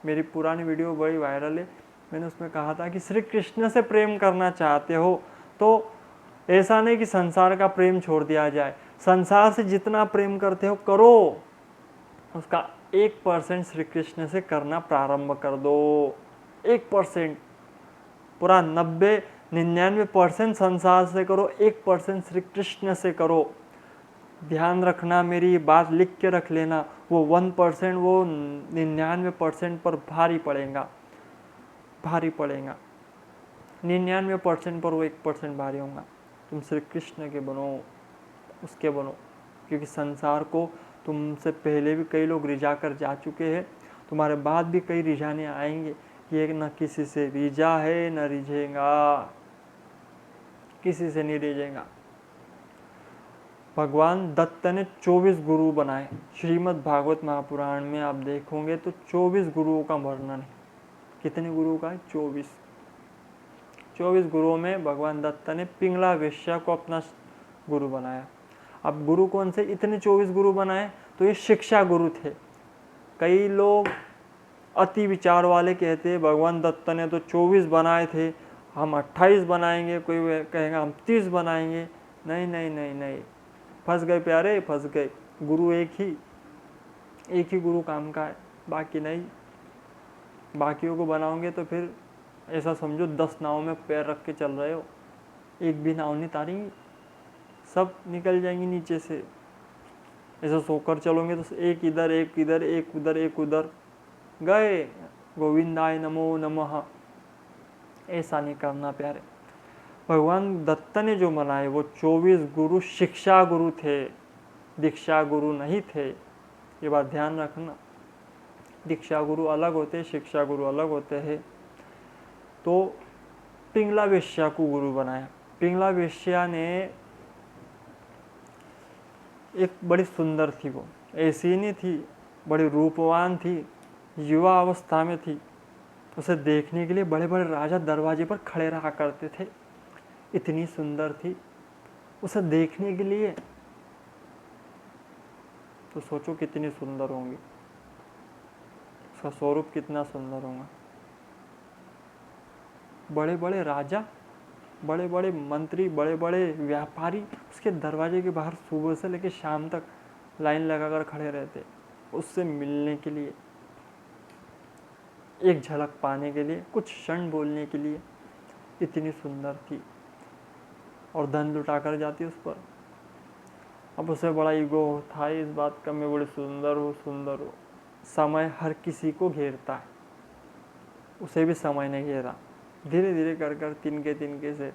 मेरी पुरानी वीडियो बड़ी वायरल है, मैंने उसमें कहा था कि श्री कृष्ण से प्रेम करना चाहते हो तो ऐसा नहीं कि संसार का प्रेम छोड़ दिया जाए। संसार से जितना प्रेम करते हो करो, उसका 1% श्री कृष्ण से करना प्रारंभ कर दो। 1%, पूरा 99% संसार से करो, 1% श्री कृष्ण से करो। ध्यान रखना, मेरी बात लिख के रख लेना, वो 1% वो 99% पर भारी पड़ेगा, भारी पड़ेगा। 99% पर वो 1% भारी होगा। तुम श्री कृष्ण के बनो, उसके बनो, क्योंकि संसार को तुमसे पहले भी कई लोग रिझा कर जा चुके हैं, तुम्हारे बाद भी कई रिझाने आएंगे। ये न किसी से रिझा है न रिझेगा, किसी से नहीं रिझेगा। भगवान दत्त ने 24 गुरु बनाए। श्रीमद् भागवत महापुराण में आप देखोगे तो 24 गुरुओं का वर्णन है। कितने गुरुओं का है? 24। 24 गुरुओं में भगवान दत्त ने पिंगला वेश्या को अपना गुरु बनाया। अब गुरु कौन से इतने 24 गुरु बनाए? तो ये शिक्षा गुरु थे। कई लोग अति विचार वाले कहते हैं भगवान दत्त ने तो 24 बनाए थे, हम 28 बनाएंगे, कोई कहेगा हम 30 बनाएंगे। नहीं नहीं नहीं नहीं, फंस गए प्यारे, फंस गए। गुरु एक ही गुरु काम का है, बाकी नहीं। बाकियों को बनाओगे तो फिर ऐसा समझो 10 नाव में पैर रख के चल रहे हो, एक भी नाव नहीं तारेंगी, सब निकल जाएंगी नीचे से। ऐसा सोकर चलोगे तो एक इधर एक इधर एक उधर एक उधर, गए। गोविंदाय नमो नमः। ऐसा नहीं करना प्यारे। भगवान दत्त ने जो बनाए वो 24 गुरु शिक्षा गुरु थे, दीक्षा गुरु नहीं थे। ये बात ध्यान रखना, दीक्षा गुरु अलग होते हैं, शिक्षा गुरु अलग होते हैं। तो पिंगला वेश्या को गुरु बनाया। पिंगला वेश्या ने एक बड़ी सुंदर थी, वो ऐसी नहीं थी, बड़ी रूपवान थी, युवा अवस्था में थी। उसे देखने के लिए बड़े बड़े राजा दरवाजे पर खड़े रहा करते थे, इतनी सुंदर थी। उसे देखने के लिए तो सोचो कितनी सुंदर होंगी, उसका स्वरूप कितना सुंदर होगा। बड़े बड़े राजा, बड़े बड़े मंत्री, बड़े बड़े व्यापारी उसके दरवाजे के बाहर सुबह से लेकर शाम तक लाइन लगाकर खड़े रहते उससे मिलने के लिए, एक झलक पाने के लिए, कुछ क्षण बोलने के लिए। इतनी सुंदर थी और धन लुटा कर जाती उस पर। अब उसे बड़ा ईगो था इस बात का, मैं बड़ी सुंदर हूँ, सुंदर हूँ। समय हर किसी को घेरता है, उसे भी समय ने घेरा। धीरे धीरे कर कर तिनके तिनके से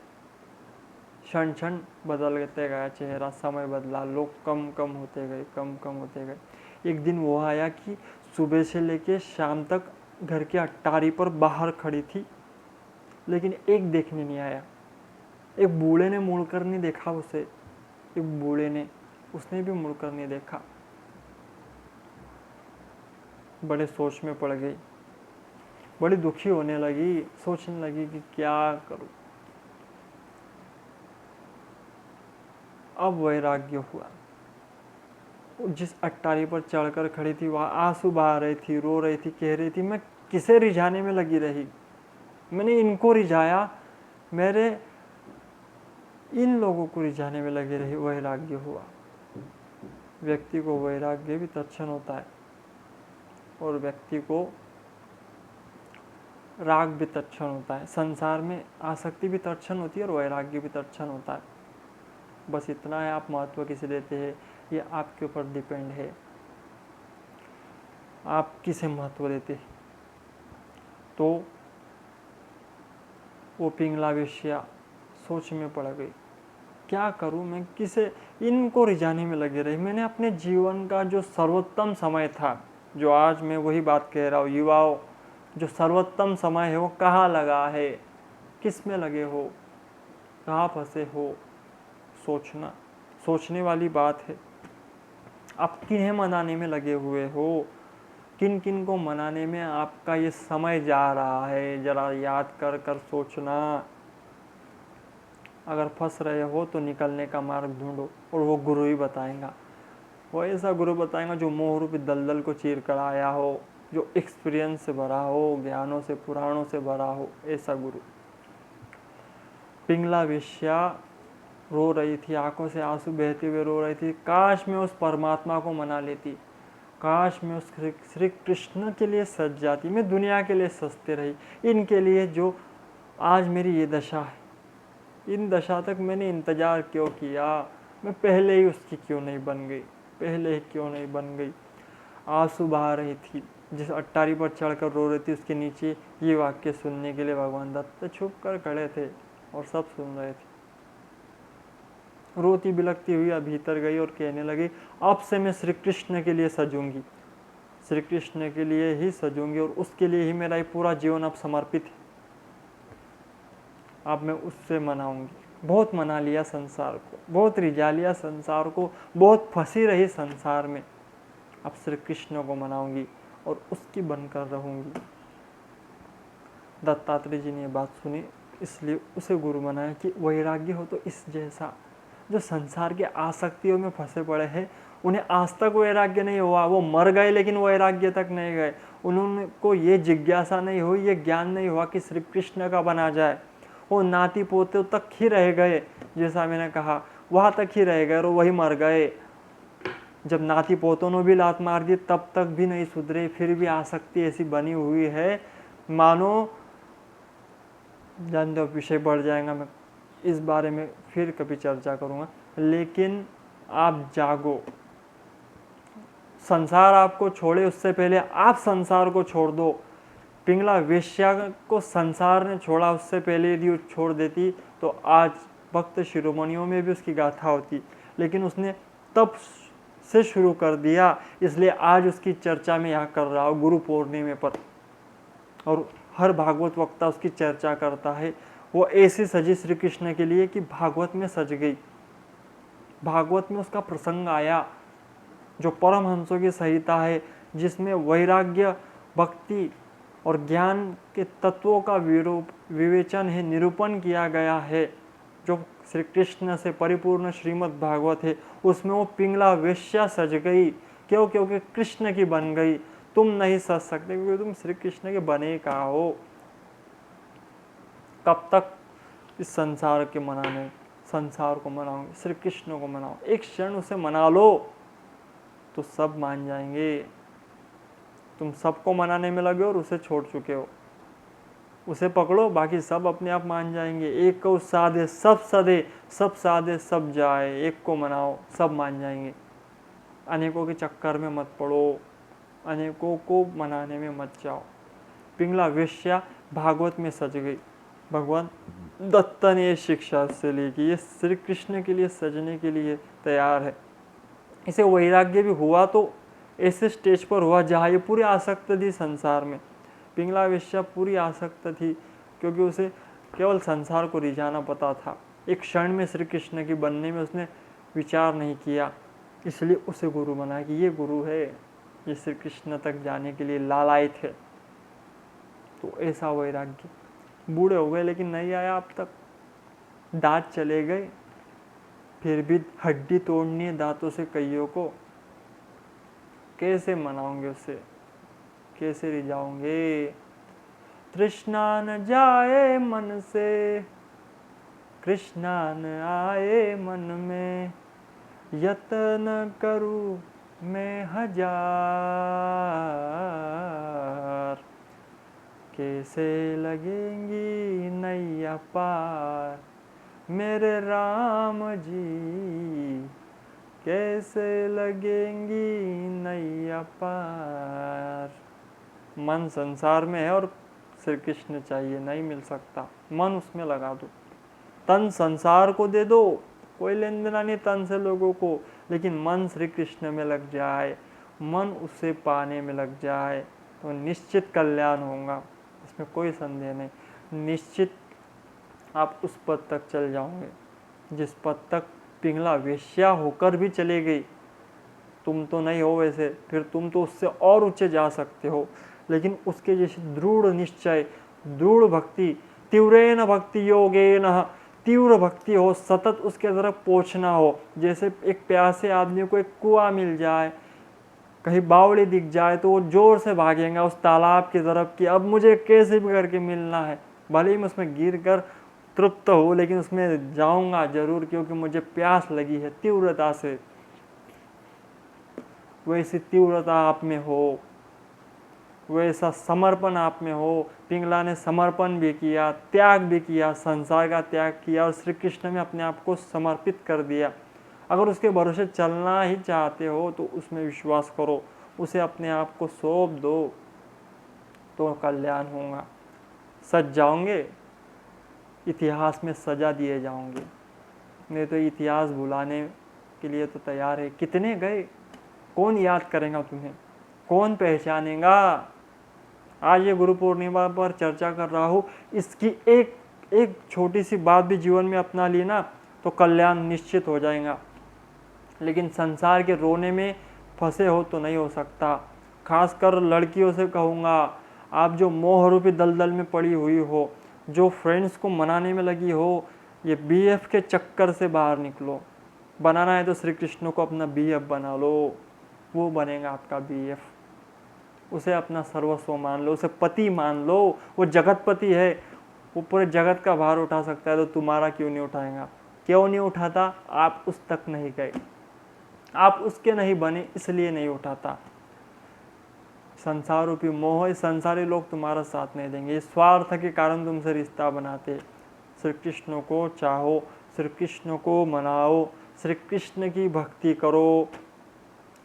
क्षण क्षण बदलते गया चेहरा, समय बदला, लोग कम कम होते गए, कम कम होते गए। एक दिन वो आया कि सुबह से लेके शाम तक घर के अट्टारी पर बाहर खड़ी थी, लेकिन एक देखने नहीं आया। एक बूढ़े ने मुड़कर नहीं देखा उसे, एक बूढ़े ने, उसने भी मुड़कर नहीं देखा। बड़े सोच में पड़ गई, बड़ी दुखी होने लगी, सोचने लगी कि क्या करूं। अब वैराग्य हुआ। जिस अट्टारी पर चढ़कर खड़ी थी वहां आंसू बहा रही थी, रो रही थी, कह रही थी मैं किसे रिझाने में लगी रही, मैंने इनको रिझाया, मेरे इन लोगों को रिझाने में लगी रही। वैराग्य हुआ। व्यक्ति को वैराग्य भी तत्क्षण होता है और व्यक्ति को राग भी तत्क्षण होता है। संसार में आसक्ति भी तत्क्षण होती है और वैराग्य भी तत्क्षण होता है। बस इतना है, आप महत्व किसे देते हैं ये आपके ऊपर डिपेंड है, आप किसे महत्व देते हैं। तो वो पिंगला वेश्या सोच में पड़ गई, क्या करूं मैं, किसे, इनको रिझाने में लगे रही। मैंने अपने जीवन का जो सर्वोत्तम समय था, जो आज मैं वही बात कह रहा हूँ, युवाओं, जो सर्वोत्तम समय है वो कहाँ लगा है, किस में लगे हो, कहाँ फंसे हो। सोचना, सोचने वाली बात है। आप किन्हें मनाने में लगे हुए हो, किन किन को मनाने में आपका ये समय जा रहा है, जरा याद कर कर सोचना। अगर फंस रहे हो तो निकलने का मार्ग ढूंढो, और वो गुरु ही बताएगा। वो ऐसा गुरु बताएगा जो मोह रूपी दलदल को चीर कर आया हो, जो एक्सपीरियंस से भरा हो, ज्ञानों से, पुराणों से भरा हो, ऐसा गुरु। पिंगला वेश्या रो रही थी, आंखों से आंसू बहते हुए रो रही थी। काश मैं उस परमात्मा को मना लेती, काश मैं उस श्री कृष्ण के लिए सज जाती। मैं दुनिया के लिए सजते रही, इनके लिए जो आज मेरी ये दशा है। इन दशा तक मैंने इंतजार क्यों किया, मैं पहले ही उसकी क्यों नहीं बन गई, पहले ही क्यों नहीं बन गई। आंसू बहा रही थी, जिस अट्टारी पर चढ़कर रो रही थी उसके नीचे ये वाक्य सुनने के लिए भगवान दत्त छुप कर खड़े थे और सब सुन रहे थे। रोती बिलखती हुई भीतर गई और कहने लगी, अब से मैं श्री कृष्ण के लिए सजूंगी, श्री कृष्ण के लिए ही सजूंगी, और उसके लिए ही मेरा ये पूरा जीवन अब समर्पित है। अब मैं उससे मनाऊंगी। बहुत मना लिया संसार को, बहुत रिझा लिया संसार को, बहुत फंसी रही संसार में। अब श्री कृष्ण को मनाऊंगी और उसकी बनकर रहूंगी। दत्तात्रेय जी ने ये बात सुनी, इसलिए उसे गुरु बनाया कि वैराग्य हो तो इस जैसा। जो संसार के आसक्तियों में फंसे पड़े हैं, उन्हें आज तक वैराग्य नहीं हुआ, वो मर गए लेकिन वैराग्य तक नहीं गए। उन्होंने को ये जिज्ञासा नहीं हुई, ये ज्ञान नहीं हुआ कि श्री कृष्ण का बना जाए। वो नाती पोते तक ही रह गए, जैसा मैंने कहा, वहाँ तक ही रह गए और वही मर गए। जब नाती पोतों ने भी लात मार दी तब तक भी नहीं सुधरे, फिर भी आसक्ति ऐसी बनी हुई है मानो, जानते हो विषय बढ़ जाएगा, मैं इस बारे में फिर कभी चर्चा करूँगा। लेकिन आप जागो, संसार आपको छोड़े उससे पहले आप संसार को छोड़ दो। पिंगला वेश्या को संसार ने छोड़ा, उससे पहले यदि छोड़ देती तो आज भक्त शिरोमणियों में भी उसकी गाथा होती, लेकिन उसने तब से शुरू कर दिया, इसलिए आज उसकी चर्चा में यहाँ कर रहा हूँ गुरु पूर्णिमा पर। और हर भागवत वक्ता उसकी चर्चा करता है। वो ऐसी सजी श्री कृष्ण के लिए कि भागवत में सज गई। भागवत में उसका प्रसंग आया, जो परमहंसों की संहिता है, जिसमें वैराग्य, भक्ति और ज्ञान के तत्वों का विवेचन है, निरूपण किया गया है, जो श्री कृष्ण से परिपूर्ण श्रीमद् भागवत है। उसमें वो पिंगला वेश्या सज गई। क्यों? क्योंकि कृष्ण की बन गई। तुम नहीं सज सकते क्योंकि तुम श्री कृष्ण के बने का हो। कब तक इस संसार के मनाने, संसार को मनाओगे, श्री कृष्ण को मनाओ। एक क्षण उसे मना लो तो सब मान जाएंगे। तुम सबको मनाने में लगे और उसे छोड़ चुके हो। उसे पकड़ो, बाकी सब अपने आप मान जाएंगे। एक को साधे सब सदे, सब साधे सब जाए। एक को मनाओ, सब मान जाएंगे। अनेकों के चक्कर में मत पड़ो, अनेकों को मनाने में मत जाओ। पिंगला वेश्या भागवत में सज गई। भगवान दत्त ने ये शिक्षा से ली कि ये श्री कृष्ण के लिए सजने के लिए तैयार है। इसे वैराग्य भी हुआ तो ऐसे स्टेज पर हुआ जहाँ ये पूरी आसक्त थी संसार में। पिंगला वेश्या पूरी आसक्त थी क्योंकि उसे केवल संसार को रिझाना पता था। एक क्षण में श्री कृष्ण की बनने में उसने विचार नहीं किया, इसलिए उसे गुरु बनाया कि ये गुरु है, ये श्री कृष्ण तक जाने के लिए लालायित है। तो ऐसा वैराग्य। बूढ़े हो गए लेकिन नहीं आया अब तक, दांत चले गए, फिर भी हड्डी तोड़नी है दांतों से कईयों को। कैसे मनाओगे उसे, कैसे रिझाओगे? तृष्णा न जाए मन से, कृष्णा न आए मन में, यत्न करूं मैं हजार, कैसे लगेंगी नैया पार मेरे राम जी, कैसे लगेंगी नैया पार। मन संसार में है और श्री कृष्ण चाहिए, नहीं मिल सकता। मन उसमें लगा दो, तन संसार को दे दो, कोई लेन देना नहीं तन से लोगों को, लेकिन मन श्री कृष्ण में लग जाए, मन उसे पाने में लग जाए तो निश्चित कल्याण होगा, इसमें कोई संदेह नहीं। निश्चित आप उस पद तक चल जाओगे जिस पद तक पिंगला वेश्या होकर भी चले गई। तुम तो नहीं हो वैसे, फिर तुम तो उससे और ऊंचे जा सकते हो, लेकिन उसके जैसे दृढ़ निश्चय, दृढ़ भक्ति, तीव्रेन भक्ति योगेन तीव्र भक्ति हो, सतत उसके तरफ पहुँचना हो। जैसे एक प्यासे आदमी को एक कुआं मिल जाए, कहीं बावड़ी दिख जाए तो वो जोर से भागेगा उस तालाब की तरफ कि अब मुझे कैसे भी करके मिलना है, भले ही मैं उसमें गिर कर तृप्त हो, लेकिन उसमें जाऊंगा जरूर क्योंकि मुझे प्यास लगी है तीव्रता से। वैसी तीव्रता आप में हो, वैसा समर्पण आप में हो। पिंगला ने समर्पण भी किया, त्याग भी किया, संसार का त्याग किया और श्री कृष्ण में अपने आप को समर्पित कर दिया। अगर उसके भरोसे चलना ही चाहते हो तो उसमें विश्वास करो, उसे अपने आप को सौंप दो तो कल्याण होगा। सज जाओगे, इतिहास में सजा दिए जाओगे। नहीं तो इतिहास भुलाने के लिए तो तैयार है। कितने गए, कौन याद करेगा तुम्हें, कौन पहचानेगा। आज ये गुरु पूर्णिमा पर चर्चा कर रहा हूँ, इसकी एक छोटी सी बात भी जीवन में अपना ली ना तो कल्याण निश्चित हो जाएगा। लेकिन संसार के रोने में फंसे हो तो नहीं हो सकता। खासकर लड़कियों से कहूँगा, आप जो मोह रूपी दलदल में पड़ी हुई हो, जो फ्रेंड्स को मनाने में लगी हो, ये बीएफ के चक्कर से बाहर निकलो। बनाना है तो श्री कृष्ण को अपना बीएफ बना लो, वो बनेगा आपका बीएफ। उसे अपना सर्वस्व मान लो, उसे पति मान लो। वो जगतपति है, वो पूरे जगत का भार उठा सकता है, तो तुम्हारा क्यों नहीं उठाएगा। क्यों नहीं उठाता, आप उस तक नहीं गए, आप उसके नहीं बने इसलिए नहीं उठाता। संसार रूपी मोह, संसारी लोग तुम्हारा साथ नहीं देंगे, स्वार्थ के कारण तुमसे रिश्ता बनाते। श्री कृष्ण को चाहो, श्री कृष्ण को मनाओ, श्री कृष्ण की भक्ति करो।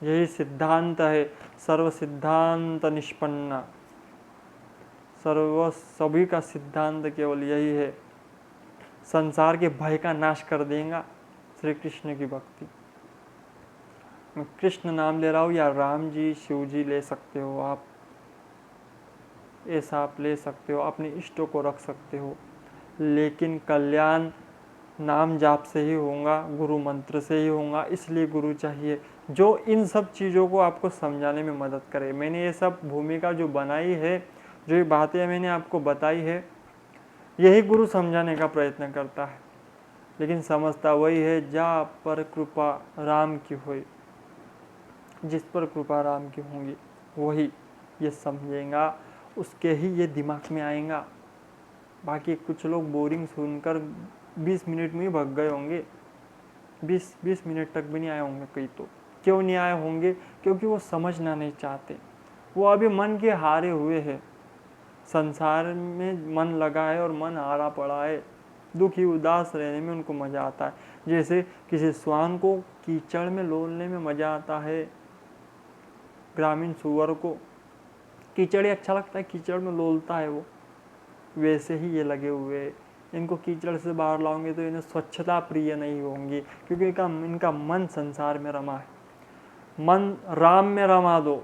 यही सिद्धांत है, सर्व सिद्धांत निष्पन्न। सभी का सिद्धांत केवल यही है, संसार के भय का नाश कर देगा श्री कृष्ण की भक्ति। मैं कृष्ण नाम ले रहा हूँ या राम जी, शिव जी ले सकते हो आप, ऐसा आप ले सकते हो, अपने इष्टों को रख सकते हो। लेकिन कल्याण नाम जाप से ही होगा, गुरु मंत्र से ही होगा। इसलिए गुरु चाहिए जो इन सब चीज़ों को आपको समझाने में मदद करे। मैंने ये सब भूमिका जो बनाई है, जो ये बातें मैंने आपको बताई है, यही गुरु समझाने का प्रयत्न करता है। लेकिन समझता वही है जा पर कृपा राम की होई, जिस पर कृपा राम की होंगी वही ये समझेगा, उसके ही ये दिमाग में आएगा। बाकी कुछ लोग बोरिंग सुनकर 20 मिनट में ही भग गए होंगे, 20 मिनट तक भी नहीं आए होंगे कई तो। क्यों नहीं आए होंगे, क्योंकि वो समझना नहीं चाहते। वो अभी मन के हारे हुए हैं, संसार में मन लगा है और मन हारा पड़ा है। दुखी उदास रहने में उनको मज़ा आता है। जैसे किसी श्वान को कीचड़ में लोलने में मज़ा आता है, ग्रामीण सुअर को कीचड़ ही अच्छा लगता है, कीचड़ में लोलता है वो। वैसे ही ये लगे हुए हैं, इनको कीचड़ से बाहर लाओगे तो इन्हें स्वच्छता प्रिय नहीं होंगी, क्योंकि इनका मन संसार में रमा है। मन राम में रमा दो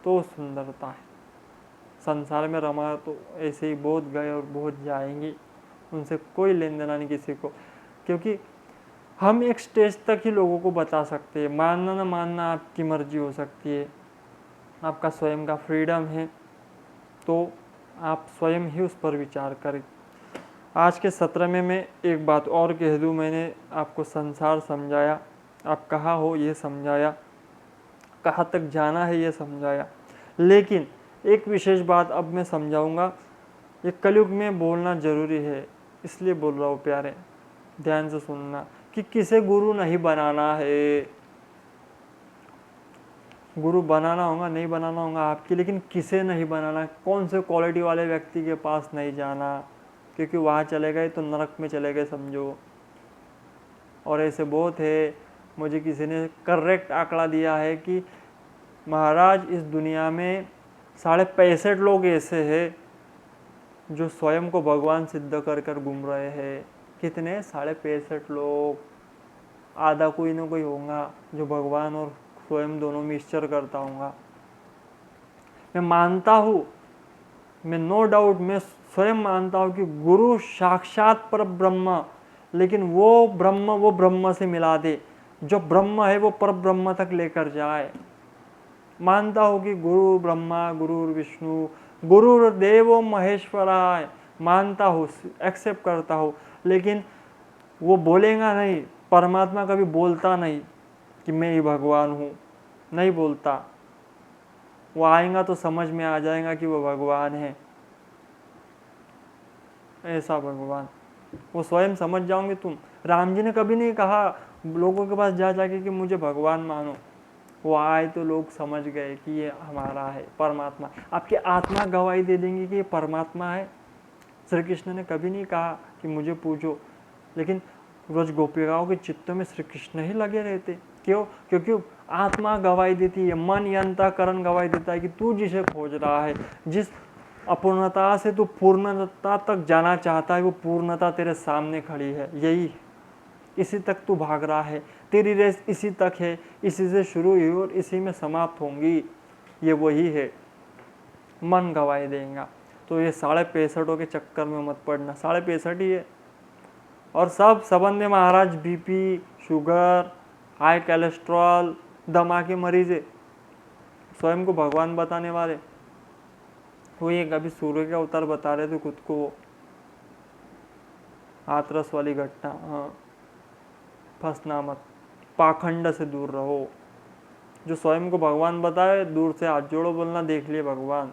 तो सुंदरता है। संसार में रमा तो ऐसे ही बहुत गए और बहुत जाएंगी, उनसे कोई लेन देना नहीं किसी को। क्योंकि हम एक स्टेज तक ही लोगों को बता सकते हैं, मानना ना मानना आपकी मर्जी हो सकती है, आपका स्वयं का फ्रीडम है, तो आप स्वयं ही उस पर विचार करें। आज के सत्र में मैं एक बात और कह दूं, मैंने आपको संसार समझाया, आप कहाँ हो ये समझाया, कहाँ तक जाना है ये समझाया। लेकिन एक विशेष बात अब मैं समझाऊंगा, ये कलयुग में बोलना जरूरी है, इसलिए बोल रहा हूँ प्यारे, ध्यान से सुनना, कि किसे गुरु नहीं बनाना है। गुरु बनाना होगा, नहीं बनाना होगा आपकी, लेकिन किसे नहीं बनाना, कौन से क्वालिटी वाले व्यक्ति के पास नहीं जाना, क्योंकि वहाँ चले गए तो नरक में चले गए समझो। और ऐसे बहुत है, मुझे किसी ने करेक्ट आंकड़ा दिया है कि महाराज इस दुनिया में 65.5 लोग ऐसे हैं जो स्वयं को भगवान सिद्ध कर कर घूम रहे हैं। कितने? 65.5 लोग। आधा कोई ना कोई होगा जो भगवान और स्वयं दोनों में ईश्वर करता होगा। मैं मानता हूँ, मैं नो डाउट, मैं स्वयं मानता हूँ कि गुरु साक्षात पर ब्रह्म, लेकिन वो ब्रह्म से मिला दे, जो ब्रह्म है वो पर ब्रह्म तक लेकर जाए। मानता हूँ कि गुरु ब्रह्मा, गुरु विष्णु, गुरुर्देवो महेश्वराय, मानता हूँ, एक्सेप्ट करता हूँ, लेकिन वो बोलेगा नहीं। परमात्मा कभी बोलता नहीं कि मैं ही भगवान हूँ, नहीं बोलता। वो आएगा तो समझ में आ जाएगा कि वो भगवान है, ऐसा भगवान। वो स्वयं समझ जाओगे तुम। राम जी ने कभी नहीं कहा लोगों के पास जा जाके कि मुझे भगवान मानो। वो आए तो लोग समझ गए कि ये हमारा है, परमात्मा। आपकी आत्मा गवाही दे देंगी कि ये परमात्मा है। श्री कृष्ण ने कभी नहीं कहा कि मुझे पूजो, लेकिन रोज गोपिकाओं के चित्तों में श्री कृष्ण ही लगे रहते। क्यों? क्योंकि आत्मा गवाही देती है, मन या अंतःकरण गवाही देता है कि तू जिसे खोज रहा है, जिस अपूर्णता से तू पूर्णता तक जाना चाहता है, वो पूर्णता तेरे सामने खड़ी है। यही, इसी तक तू भाग रहा है, तेरी रेस इसी तक है, इसी से शुरू हुई और इसी में समाप्त होंगी। ये वही है, मन गवाही देगा। तो ये 65.5 के चक्कर में मत पड़ना। 65.5 ही है। और सब संबंध में महाराज बीपी, शुगर, हाई कोलेस्ट्रॉल, दमा के मरीज है, स्वयं को भगवान बताने वाले। वो ये कभी सूर्य का अवतार बता रहे थे खुद को। हाथरस वाली घटना। हाँ, फंसना मत, पाखंड से दूर रहो। जो स्वयं को भगवान बताए, दूर से हाथ जोड़ो, बोलना देख लिए भगवान।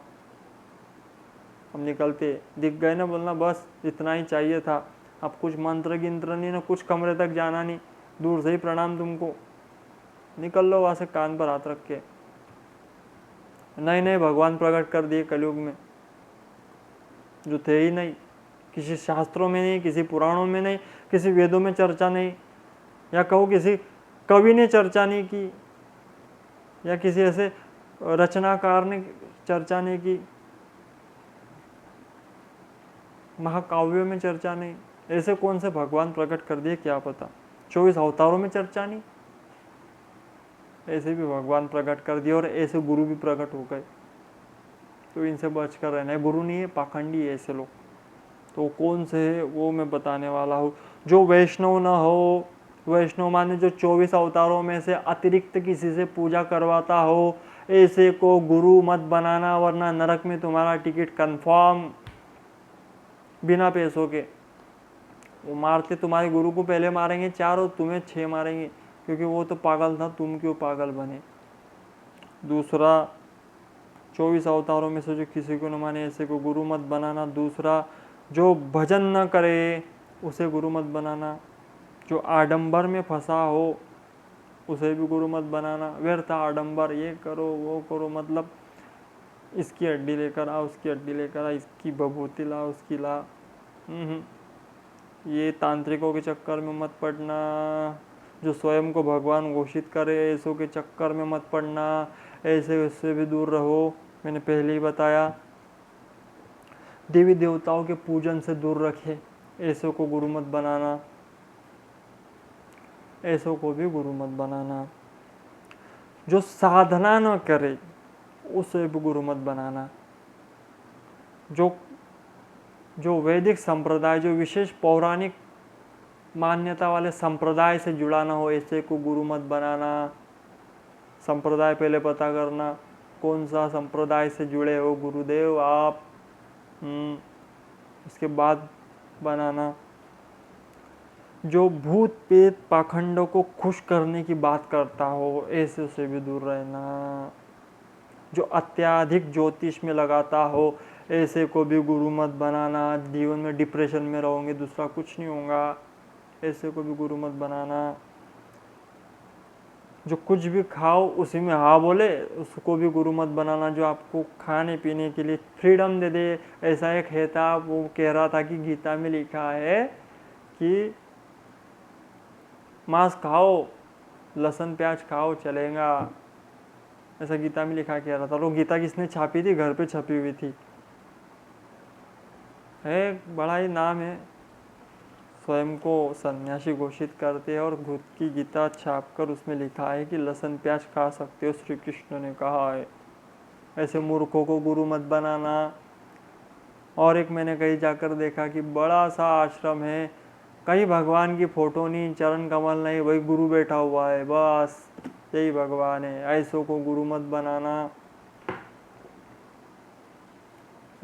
हम निकलते दिख गए ना, बोलना बस इतना ही चाहिए था। अब कुछ मंत्र गिंत्र नहीं ना, कुछ कमरे तक जाना नहीं, दूर से ही प्रणाम तुमको, निकल लो वहां से कान पर हाथ रख के। नए नए भगवान प्रकट कर दिए कलयुग में, जो थे ही नहीं। किसी शास्त्रों में नहीं, किसी पुराणों में नहीं, किसी वेदों में चर्चा नहीं, या कहो किसी कवि ने चर्चा नहीं की, या किसी ऐसे रचनाकार ने चर्चा नहीं की, महाकाव्यों में चर्चा नहीं। ऐसे कौन से भगवान प्रकट कर दिए क्या पता। 24 अवतारों में चर्चा नहीं, ऐसे भी भगवान प्रकट कर दिए। और ऐसे गुरु भी प्रकट हो गए। तो इनसे बच कर रहना है। गुरु नहीं है, पाखंडी है ऐसे लोग। तो कौन से है वो मैं बताने वाला हूँ। जो वैष्णव न हो, वैष्णव माने जो 24 अवतारों में से अतिरिक्त किसी से पूजा करवाता हो, ऐसे को गुरु मत बनाना, वरना नरक में तुम्हारा टिकट कंफर्म, बिना पैसों के। वो मारते तुम्हारे गुरु को पहले मारेंगे 4 और तुम्हें 6 मारेंगे, क्योंकि वो तो पागल था, तुम क्यों पागल बने। दूसरा, 24 अवतारों में से जो किसी को न माने, ऐसे को गुरु मत बनाना। दूसरा, जो भजन न करे उसे गुरु मत बनाना। जो आडंबर में फंसा हो उसे भी गुरु मत बनाना। व्यर्थ आडंबर, ये करो वो करो, मतलब इसकी हड्डी लेकर आ, उसकी हड्डी लेकर आ, इसकी भभूति ला, उसकी ला। ये तांत्रिकों के चक्कर में मत पड़ना। जो स्वयं को भगवान घोषित करे, ऐसों के चक्कर में मत पड़ना। ऐसे उससे भी दूर रहो, मैंने पहले ही बताया। देवी देवताओं के पूजन से दूर रखे, ऐसों को गुरु मत बनाना, ऐसों को भी गुरु मत बनाना। जो साधना न करे उसे भी गुरु मत बनाना। जो वैदिक संप्रदाय, जो विशेष पौराणिक मान्यता वाले संप्रदाय से जुड़ा ना हो, ऐसे को गुरु मत बनाना। संप्रदाय पहले पता करना, कौन सा संप्रदाय से जुड़े हो गुरुदेव आप, उसके बाद बनाना। जो भूत पेत पाखंडों को खुश करने की बात करता हो, ऐसे से भी दूर रहना। जो अत्याधिक ज्योतिष में लगाता हो, ऐसे को भी गुरु मत बनाना। जीवन में डिप्रेशन में रहोगे, दूसरा कुछ नहीं होगा, ऐसे को भी गुरु मत बनाना। जो कुछ भी खाओ उसी में हाँ बोले, उसको भी गुरु मत बनाना। जो आपको खाने पीने के लिए फ्रीडम दे दे, ऐसा एक है था, वो कह रहा था कि गीता में लिखा है कि मांस खाओ, लहसुन प्याज खाओ, चलेगा, ऐसा गीता में लिखा कह रहा था। वो गीता किसने छापी थी? घर पे छपी हुई थी, है बड़ा ही नाम है। स्वयं को सन्यासी घोषित करते हैं और खुद की गीता छापकर उसमें लिखा है कि लहसुन प्याज खा सकते हो, श्री कृष्ण ने कहा है। ऐसे मूर्खों को गुरु मत बनाना। और एक मैंने कहीं जाकर देखा कि बड़ा सा आश्रम है, कहीं भगवान की फोटो नहीं, चरण कमल नहीं, वही गुरु बैठा हुआ है, बस यही भगवान है। ऐसों को गुरु मत बनाना,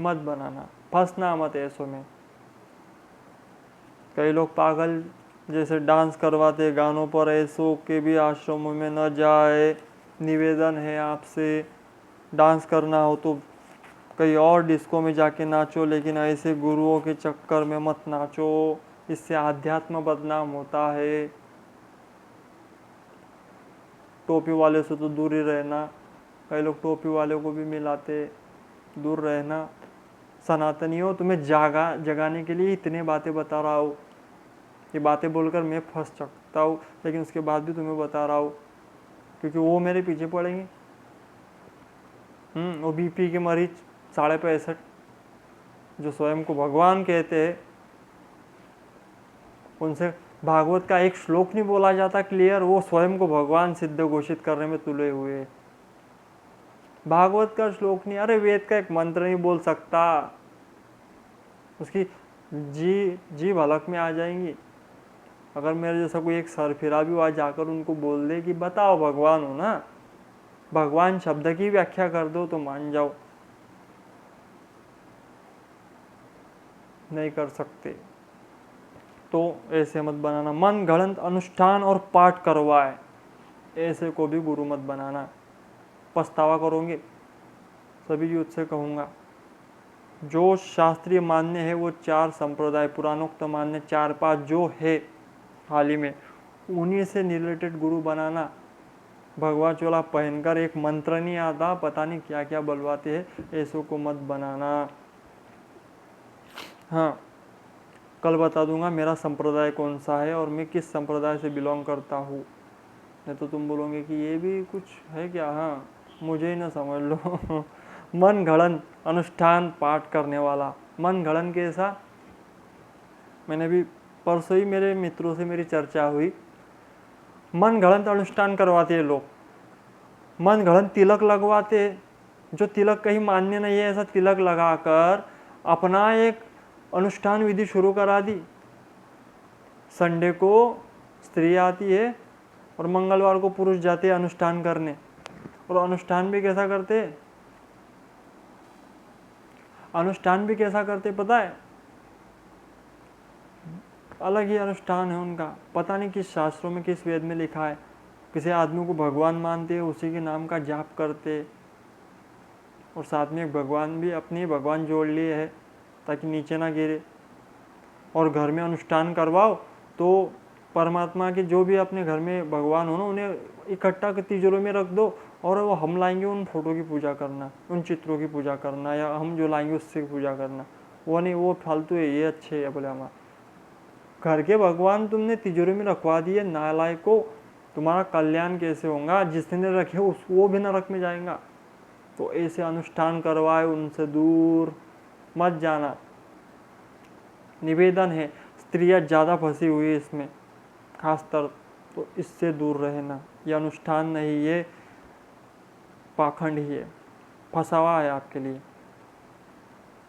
मत बनाना, फंसना मत ऐसों में। कई लोग पागल जैसे डांस करवाते गानों पर, ऐसों के भी आश्रमों में न जाए। निवेदन है आपसे, डांस करना हो तो कहीं और डिस्को में जाके नाचो, लेकिन ऐसे गुरुओं के चक्कर में मत नाचो, इससे आध्यात्म बदनाम होता है। टोपी वाले से तो दूर ही रहना, कई लोग टोपी वाले को भी मिलाते, दूर रहना। सनातनियों, तुम्हें जगाने के लिए इतने बातें बता रहा हूँ। ये बातें बोलकर मैं फंस सकता हूँ, लेकिन उसके बाद भी तुम्हें बता रहा हूँ, क्योंकि वो मेरे पीछे पड़ेंगे। वो बीपी के मरीज 65.5 जो स्वयं को भगवान कहते हैं, उनसे भागवत का एक श्लोक नहीं बोला जाता क्लियर, वो स्वयं को भगवान सिद्ध घोषित करने में तुले हुए। भागवत का श्लोक नहीं, अरे वेद का एक मंत्र नहीं बोल सकता, उसकी जी भलक में आ जाएंगी। अगर मेरे जैसा कोई एक सरफिरा भी वहां जाकर उनको बोल दे कि बताओ भगवान हो ना, भगवान शब्द की व्याख्या कर दो तो मान जाओ, नहीं कर सकते। तो ऐसे मत बनाना। मन गढ़ंत अनुष्ठान और पाठ करवाए, ऐसे को भी गुरु मत बनाना, पछतावा करोगे। सभी यूथ से कहूँगा, जो शास्त्रीय मान्य है वो 4 संप्रदाय, पुराणोक्त मान्य 4-5 जो है हाल ही में, उन्हीं से रिलेटेड गुरु बनाना। भगवा चोला पहनकर एक मंत्र नहीं आता, पता नहीं क्या क्या बलवाते हैं, ऐसों को मत बनाना। हाँ, कल बता दूंगा मेरा संप्रदाय कौन सा है और मैं किस संप्रदाय से बिलोंग करता हूँ। नहीं तो तुम बोलोगे कि ये भी कुछ है क्या। हाँ, मुझे ही ना समझ लो। मन घड़न अनुष्ठान पाठ करने वाला। मन घड़न कैसा, मैंने भी परसों ही मेरे मित्रों से मेरी चर्चा हुई। मन घड़ंत अनुष्ठान करवाते हैं लोग, मन घड़ंत तिलक लगवाते, जो तिलक कहीं मान्य नहीं है ऐसा तिलक लगाकर अपना एक अनुष्ठान विधि शुरू करा दी। संडे को स्त्री आती है और मंगलवार को पुरुष जाते हैं अनुष्ठान करने, और अनुष्ठान भी कैसा करते, अनुष्ठान भी कैसा करते पता है, अलग ही अनुष्ठान है उनका। पता नहीं किस शास्त्रों में किस वेद में लिखा है, किसी आदमी को भगवान मानते हैं, उसी के नाम का जाप करते, और साथ में एक भगवान भी अपनी भगवान जोड़ लिए है ताकि नीचे ना गिरे। और घर में अनुष्ठान करवाओ तो परमात्मा के जो भी अपने घर में भगवान हो ना, उन्हें इकट्ठा तिजोरी में रख दो, और वो हम लाएंगे उन फोटो की पूजा करना, उन चित्रों की पूजा करना, या हम जो लाएंगे उससे पूजा करना। वो नहीं, वो फालतू है, ये अच्छे है बोले हमारा। घर के भगवान तुमने तिजोरी में रखवा दिए, नालायक को, तुम्हारा कल्याण कैसे होगा। जिसने रखे उस वो भी नरक में जाएगा। तो ऐसे अनुष्ठान करवाए, उनसे दूर मत जाना। निवेदन है, स्त्रियां ज़्यादा फंसी हुई है इसमें खासतर, तो इससे दूर रहना। ये अनुष्ठान नहीं, ये पाखंड ही है, फंसावा है आपके लिए।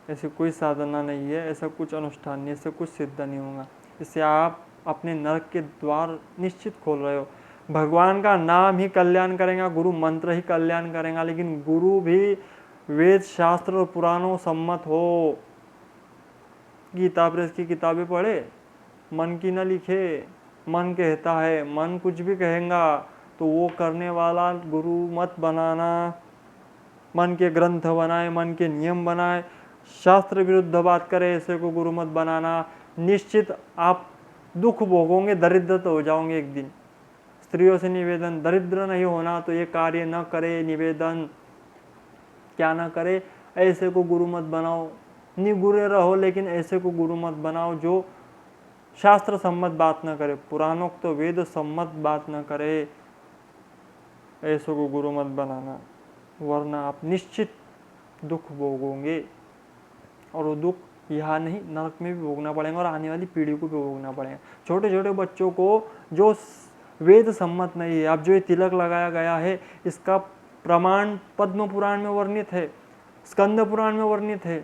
ऐसी कोई साधना नहीं है, ऐसा कुछ अनुष्ठान नहीं, ऐसा कुछ सिद्ध नहीं होगा। इससे आप अपने नरक के द्वार निश्चित खोल रहे हो। भगवान का नाम ही कल्याण करेगा, गुरु मंत्र ही कल्याण करेगा, लेकिन गुरु भी वेद शास्त्र और पुराणों सम्मत हो। गीता प्रेस की किताबें पढ़े, मन की न लिखे। मन कहता है, मन कुछ भी कहेगा तो वो करने वाला गुरु मत बनाना। मन के ग्रंथ बनाए, मन के नियम बनाए, शास्त्र विरुद्ध बात करे, ऐसे को गुरु मत बनाना। निश्चित आप दुख भोगोगे, दरिद्र तो हो जाओगे एक दिन। स्त्रियों से निवेदन, दरिद्र नहीं होना तो ये कार्य न करे। निवेदन क्या ना करे, ऐसे को गुरु मत बनाओ। निगुरे रहो लेकिन ऐसे को गुरु मत बनाओ जो शास्त्र सम्मत बात न करे, पुराणोक्त तो वेद सम्मत बात न करे, ऐसे को गुरु मत बनाना, वरना आप निश्चित दुख भोगोगे। और वो दुख यहाँ नहीं, नरक में भी भोगना पड़ेगा और आने वाली पीढ़ी को भी भोगना पड़ेगा। छोटे छोटे बच्चों को जो वेद सम्मत नहीं है, अब जो ये तिलक लगाया गया है, इसका प्रमाण पद्म पुराण में वर्णित है, स्कंद पुराण में वर्णित है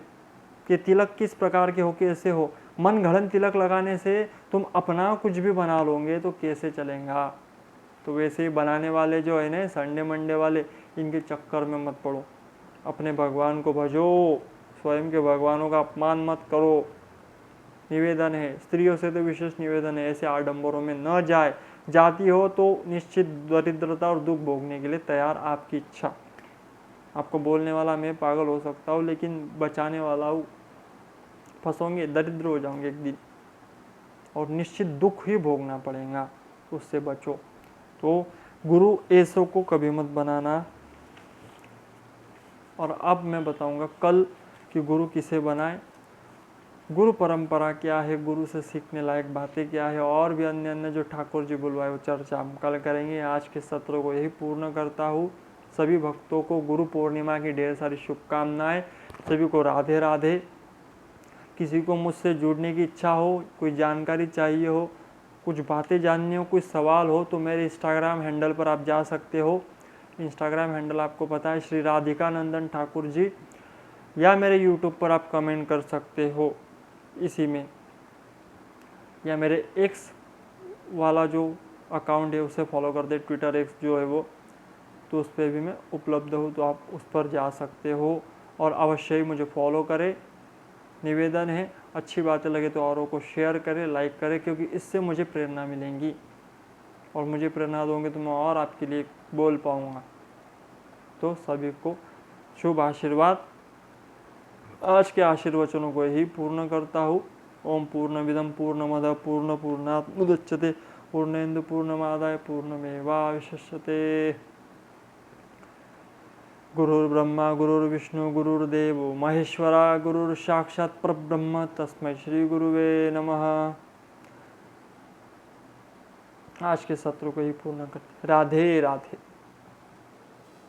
कि तिलक किस प्रकार के हो, कैसे हो। मन घड़न तिलक लगाने से तुम अपना कुछ भी बना लोगे तो कैसे चलेगा। तो वैसे ही बनाने वाले जो है ना संडे मंडे वाले, इनके चक्कर में मत पड़ो। अपने भगवान को भजो, स्वयं के भगवानों का अपमान मत करो। निवेदन है, स्त्रियों से तो विशेष निवेदन है, ऐसे आडंबरों में न जाए। जाती हो तो निश्चित दरिद्रता और दुख भोगने के लिए तैयार, आपकी इच्छा। आपको बोलने वाला मैं पागल हो सकता हूँ, लेकिन बचाने वाला हूँ। फंसोगे, दरिद्र हो जाओगे एक दिन, और निश्चित दुख ही भोगना पड़ेगा, उससे बचो। तो गुरु ऐसों को कभी मत बनाना। और अब मैं बताऊंगा कल कि गुरु किसे बनाए, गुरु परंपरा क्या है, गुरु से सीखने लायक बातें क्या है, और भी अन्य अन्य जो ठाकुर जी बुलवाए वो चर्चा हम कल करेंगे। आज के सत्र को यही पूर्ण करता हूँ। सभी भक्तों को गुरु पूर्णिमा की ढेर सारी शुभकामनाएं। सभी को राधे राधे। किसी को मुझसे जुड़ने की इच्छा हो, कोई जानकारी चाहिए हो, कुछ बातें जाननी हो, कोई सवाल हो, तो मेरे इंस्टाग्राम हैंडल पर आप जा सकते हो। इंस्टाग्राम हैंडल आपको पता है, श्री राधिका नंदन ठाकुर जी, या मेरे यूट्यूब पर आप कमेंट कर सकते हो इसी में, या मेरे एक्स वाला जो अकाउंट है उसे फॉलो कर दे, ट्विटर एक्स जो है वो, तो उस पर भी मैं उपलब्ध हूँ, तो आप उस पर जा सकते हो और अवश्य ही मुझे फॉलो करें। निवेदन है, अच्छी बातें लगे तो औरों को शेयर करें, लाइक करें, क्योंकि इससे मुझे प्रेरणा मिलेंगी, और मुझे प्रेरणा दोगे तो मैं और आपके लिए बोल पाऊँगा। तो सभी को शुभ आशीर्वाद। आज के आशीर्वचनों को यही पूर्ण करता हूँ। ओम पूर्णमिदं पूर्णमदः पूर्णपूर्णात् मुदच्यते पूर्णेन्दु पूर्णमादाय पूर्णमेवावशिष्यते। गुरुर्ब्रह्मा गुरुर्विष्णु गुरुर्देवो महेश्वरा गुरुर्साक्षात् परब्रह्म तस्मै श्री गुरुवे नमः। आज के सत्र को ही पूर्ण करते। राधे राधे।